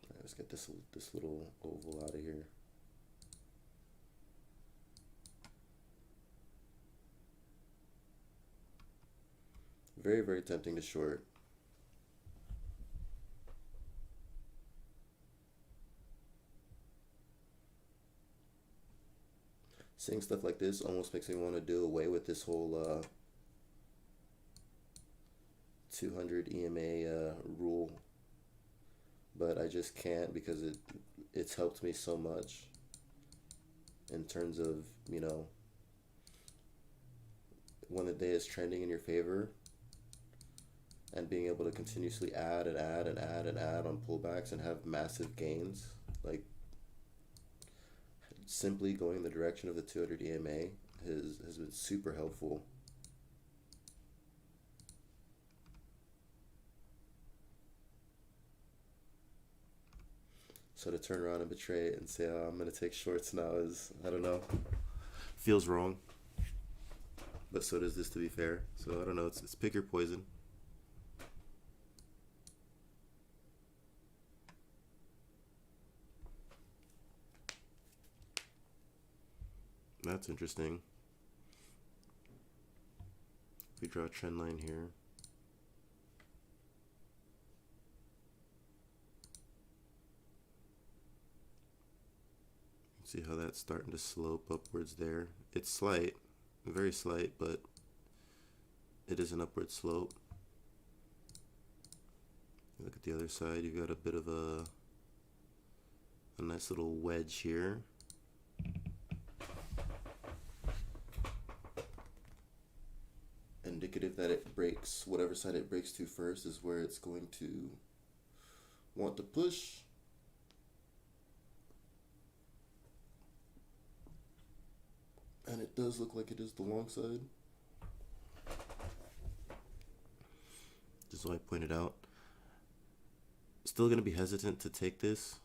All right, let's get this little oval out of here. Very, very tempting to short. Seeing stuff like this almost makes me want to do away with this whole 200 EMA rule, but I just can't, because it's helped me so much in terms of when the day is trending in your favor, and being able to continuously add and add and add and add on pullbacks and have massive gains. Like, simply going the direction of the 200 EMA has been super helpful. So to turn around and betray it and say, oh, I'm going to take shorts now is, I don't know, feels wrong. But so does this, to be fair. So I don't know, it's pick your poison. That's interesting. If we draw a trend line here, see how that's starting to slope upwards there. It's slight, very slight, but it is an upward slope. Look at the other side, you've got a bit of a nice little wedge here. Indicative that it breaks, whatever side it breaks to first is where it's going to want to push. And it does look like it is the long side. Just so I pointed out. Still going to be hesitant to take this.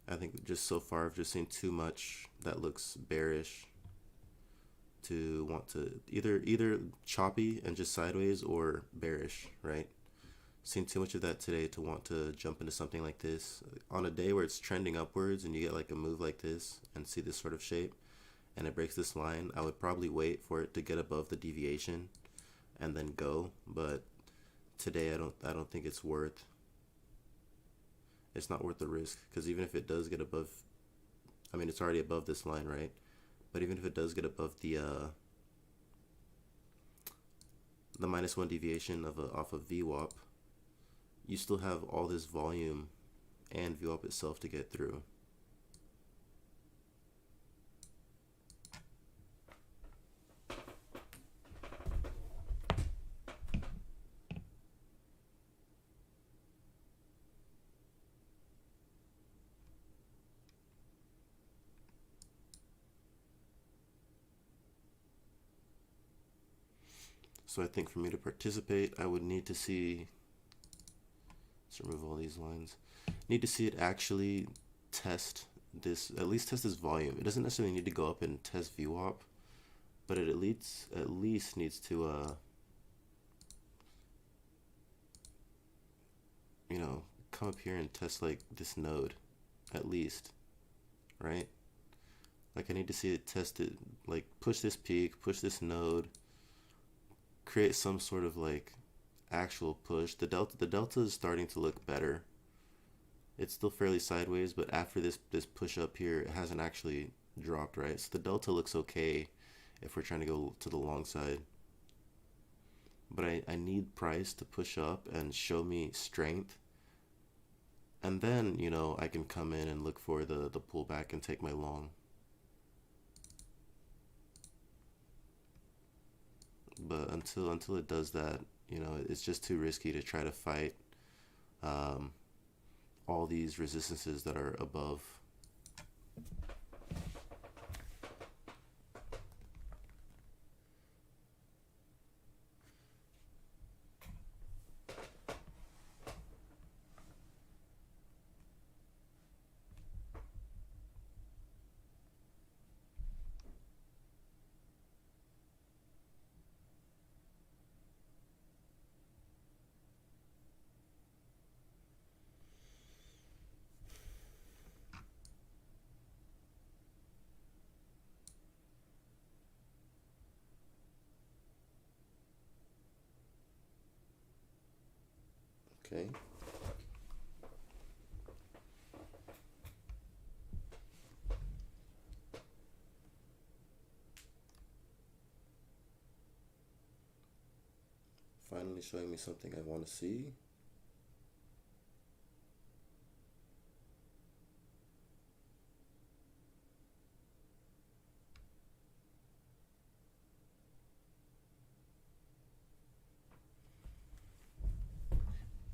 I think just so far I've just seen too much that looks bearish to want to either choppy and just sideways or bearish, right? Seen too much of that today to want to jump into something like this on a day where it's trending upwards and you get like a move like this and see this sort of shape and it breaks this line. I would probably wait for it to get above the deviation and then go, but today I don't think it's not worth the risk, because even if it does get above, I mean it's already above this line, right? But even if it does get above the -1 deviation off of VWAP, you still have all this volume and VWAP itself to get through. So I think for me to participate, I would need to see, let's remove all these lines, need to see it actually test this, at least test this volume. It doesn't necessarily need to go up and test VWAP, but it at least needs to, you know, come up here and test like this node, at least, right? Like I need to see it test it, like push this peak, push this node, create some sort of like actual push. The delta is starting to look better. It's still fairly sideways, but after this push up here, it hasn't actually dropped, right? So the delta looks okay if we're trying to go to the long side. But I need price to push up and show me strength. And then, you know, I can come in and look for the pullback and take my long. But until it does that, you know, it's just too risky to try to fight all these resistances that are above. Okay. Finally showing me something I want to see.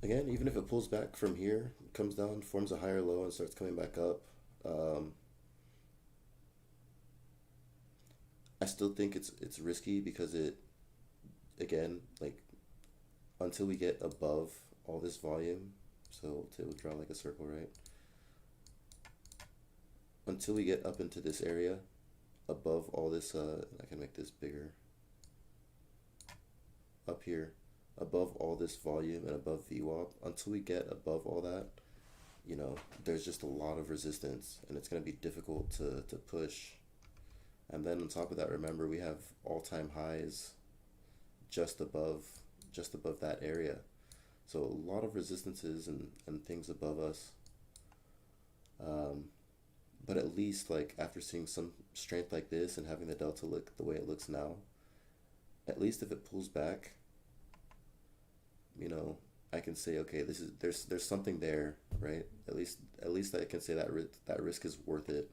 Again, even if it pulls back from here, comes down, forms a higher low, and starts coming back up, I still think it's risky because it, again, like until we get above all this volume, so we'll draw like a circle, right? Until we get up into this area, above all this, I can make this bigger. Up here, above all this volume and above VWAP, until we get above all that, you know, there's just a lot of resistance and it's going to be difficult to push. And then on top of that, remember we have all-time highs just above just above that area. So a lot of resistances and things above us. Um, but at least like after seeing some strength like this and having the delta look the way it looks now, at least if it pulls back, you know, I can say okay, this is there's something there, right? At least I can say that that risk is worth it.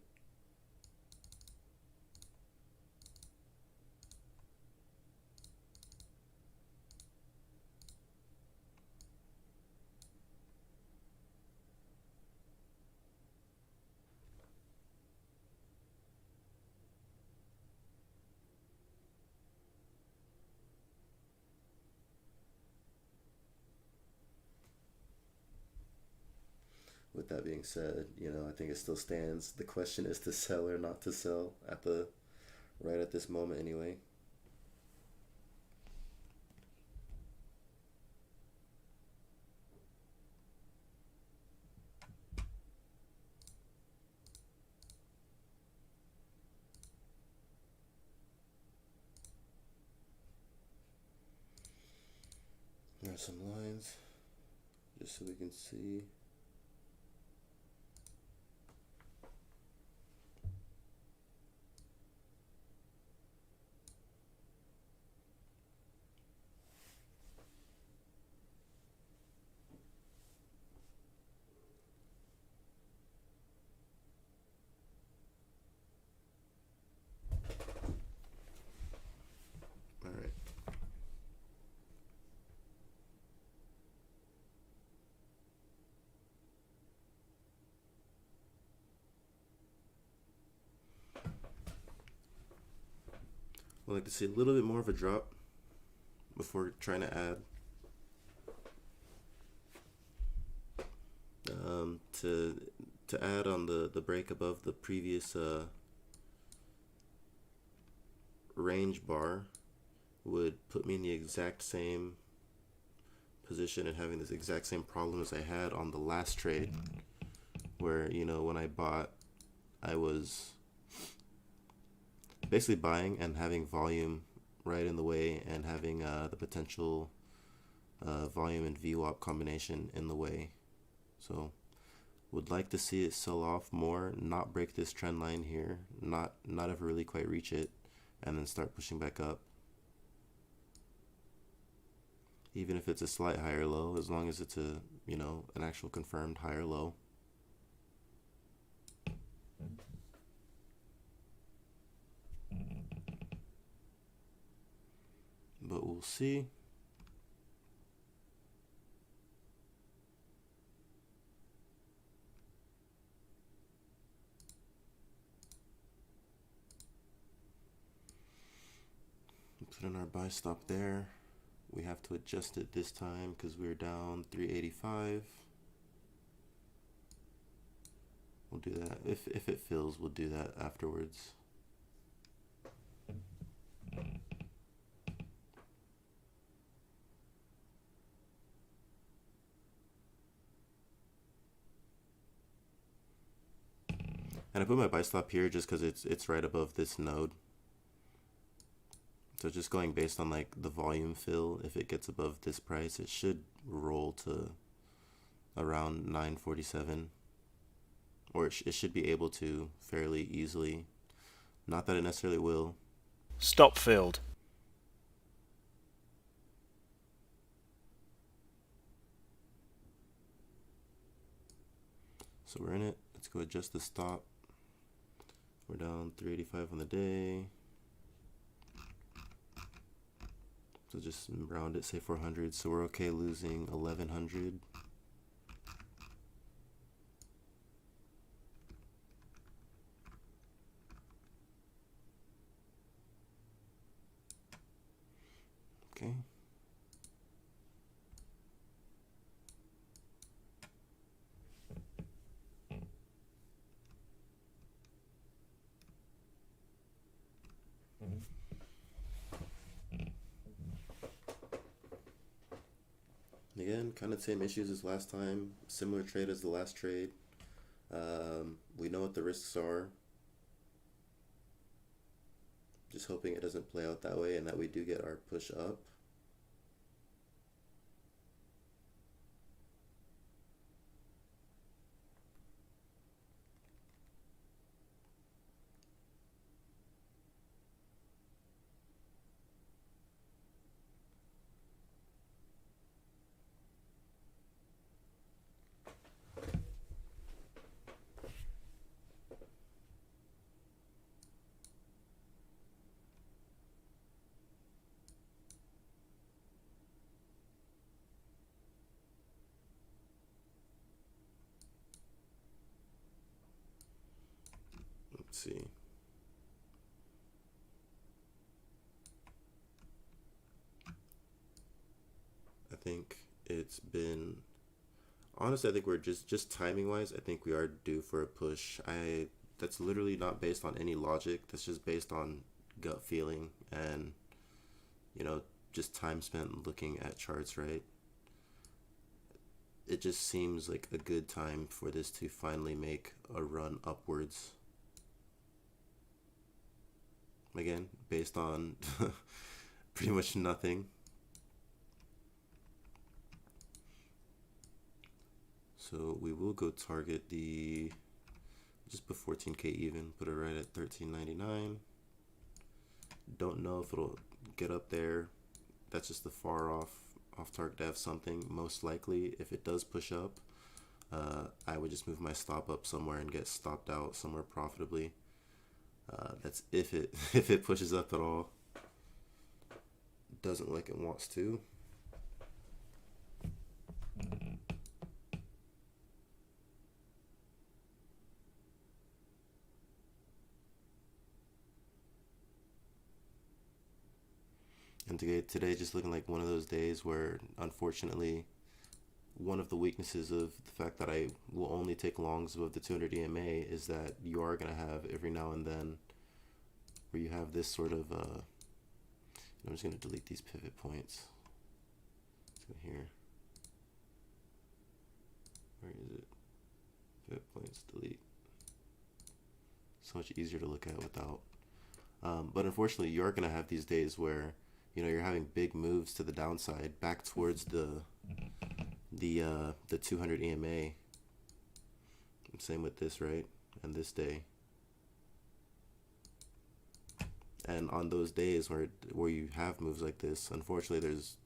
With that being said, you know, I think it still stands. The question is to sell or not to sell at the right at this moment anyway. There are some lines just so we can see. All right. I'd like to see a little bit more of a drop before trying to add. To add on the break above the previous range bar would put me in the exact same position and having this exact same problem as I had on the last trade, where you know when I bought, I was basically buying and having volume right in the way and having the potential volume and VWAP combination in the way. So would like to see it sell off more, not break this trend line here, not ever really quite reach it, and then start pushing back up. Even if it's a slight higher low, as long as it's a, you know, an actual confirmed higher low. But we'll see. Put in our buy stop there. We have to adjust it this time because we're down 385. We'll do that. If it fills, we'll do that afterwards. And I put my buy stop here just because it's right above this node. So just going based on like the volume fill, if it gets above this price, it should roll to around 947, or it should be able to fairly easily. Not that it necessarily will. Stop filled. So we're in it. Let's go adjust the stop. We're down 385 on the day. So just round it, say 400. So we're okay losing 1100. Okay. Again, kind of same issues as last time. Similar trade as the last trade. We know what the risks are. Just hoping it doesn't play out that way and that we do get our push up. Let's see. I think it's been honestly, I think we're just timing wise, I think we are due for a push. I That's literally not based on any logic. That's just based on gut feeling and you know just time spent looking at charts, right? It just seems like a good time for this to finally make a run upwards. Again, based on pretty much nothing. So we will go target the just before 14K even, put it right at 13.99. Don't know if it'll get up there. That's just the far off target to have something. Most likely, if it does push up, I would just move my stop up somewhere and get stopped out somewhere profitably. That's if it if it pushes up at all. Doesn't like it wants to. And today just looking like one of those days where, unfortunately, one of the weaknesses of the fact that I will only take longs above the 200 EMA is that you are going to have every now and then where you have this sort of, I'm just going to delete these pivot points. So here, where is it? Pivot points, delete. So much easier to look at without. But unfortunately, you are going to have these days where, you're having big moves to the downside back towards the 200 EMA. Same with this, right? And this day. And on those days where you have moves like this, unfortunately, there's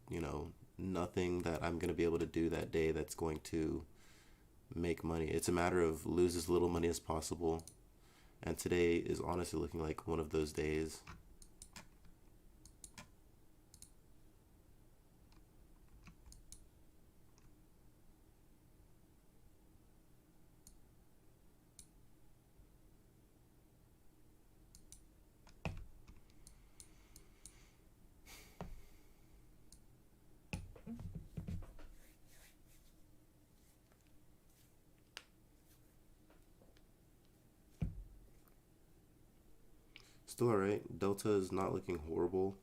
nothing that I'm gonna be able to do that day that's going to make money. It's a matter of lose as little money as possible. And today is honestly looking like one of those days. Still alright. Delta is not looking horrible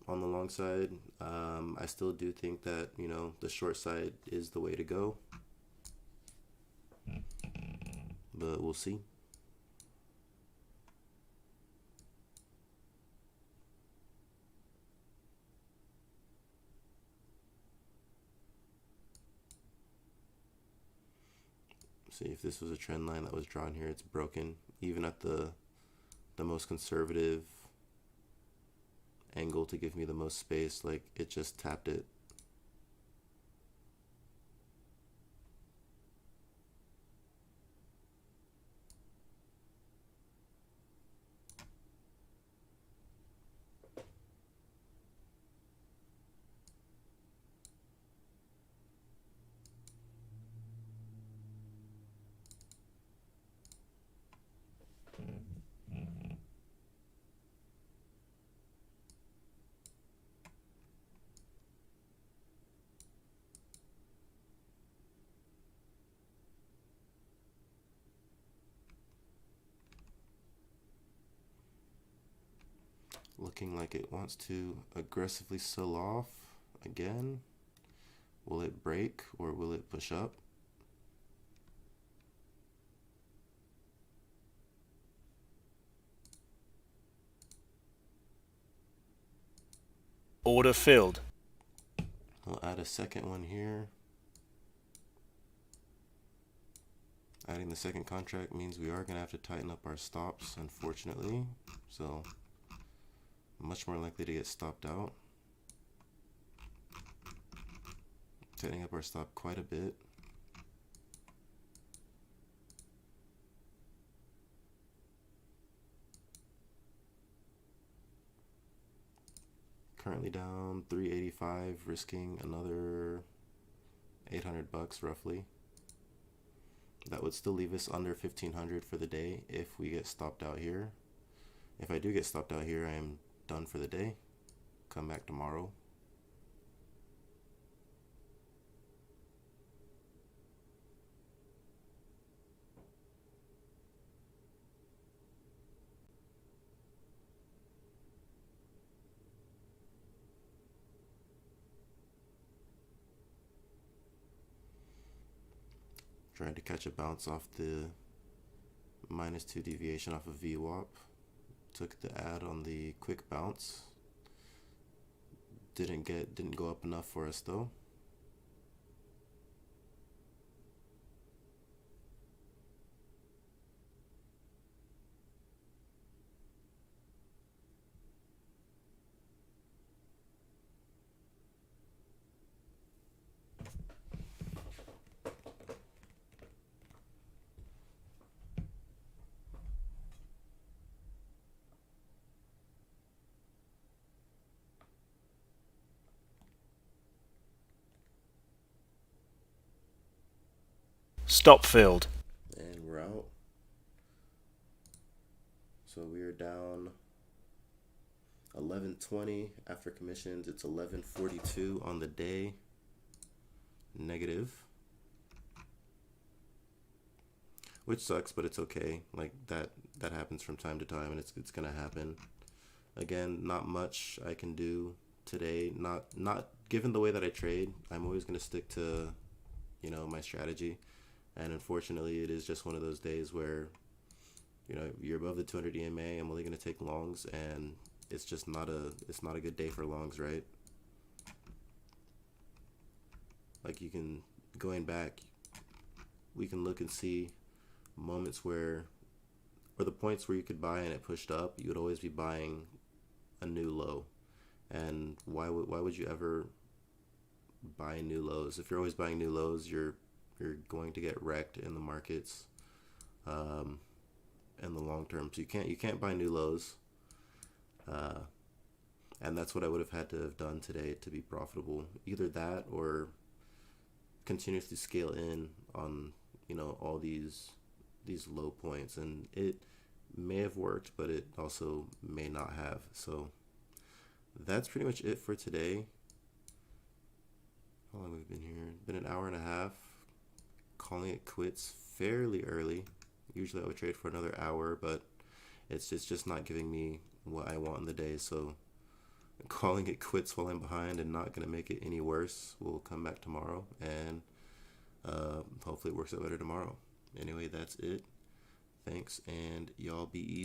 on the long side. I still do think that, the short side is the way to go. But we'll see. See if this was a trend line that was drawn here, it's broken. Even at the most conservative angle to give me the most space, like it just tapped it. Looking like it wants to aggressively sell off again. Will it break or will it push up? Order filled. We'll add a second one here. Adding the second contract means we are going to have to tighten up our stops, unfortunately. So, much more likely to get stopped out. Tightening up our stop quite a bit. Currently down 385, risking another 800 bucks roughly. That would still leave us under 1500 for the day if we get stopped out here. If I do get stopped out here, I am done for the day. Come back tomorrow. Tried to catch a bounce off the -2 deviation off of VWAP. Took the ad on the quick bounce. Didn't go up enough for us though. Stop filled. And we're out. So we are down 1120 after commissions. It's 1142 on the day. Negative. Which sucks, but it's okay. Like that happens from time to time, and it's gonna happen. Again, not much I can do today. Not given the way that I trade. I'm always gonna stick to, my strategy. And unfortunately, it is just one of those days where, you're above the 200 EMA. I'm only going to take longs, and it's just not a good day for longs, right? Like going back, we can look and see moments or the points where you could buy and it pushed up. You would always be buying a new low. And why would you ever buy new lows? If you're always buying new lows, you're going to get wrecked in the markets in the long term. So you can't buy new lows, and that's what I would have had to have done today to be profitable. Either that or continuously scale in on all these low points, and it may have worked, but it also may not have. So that's pretty much it for today. How long have we been here? Been an hour and a half. Calling it quits fairly early. Usually I would trade for another hour, but it's just not giving me what I want in the day. So calling it quits while I'm behind and not going to make it any worse. We'll come back tomorrow, and hopefully it works out better tomorrow. Anyway, that's it. Thanks, and y'all be easy.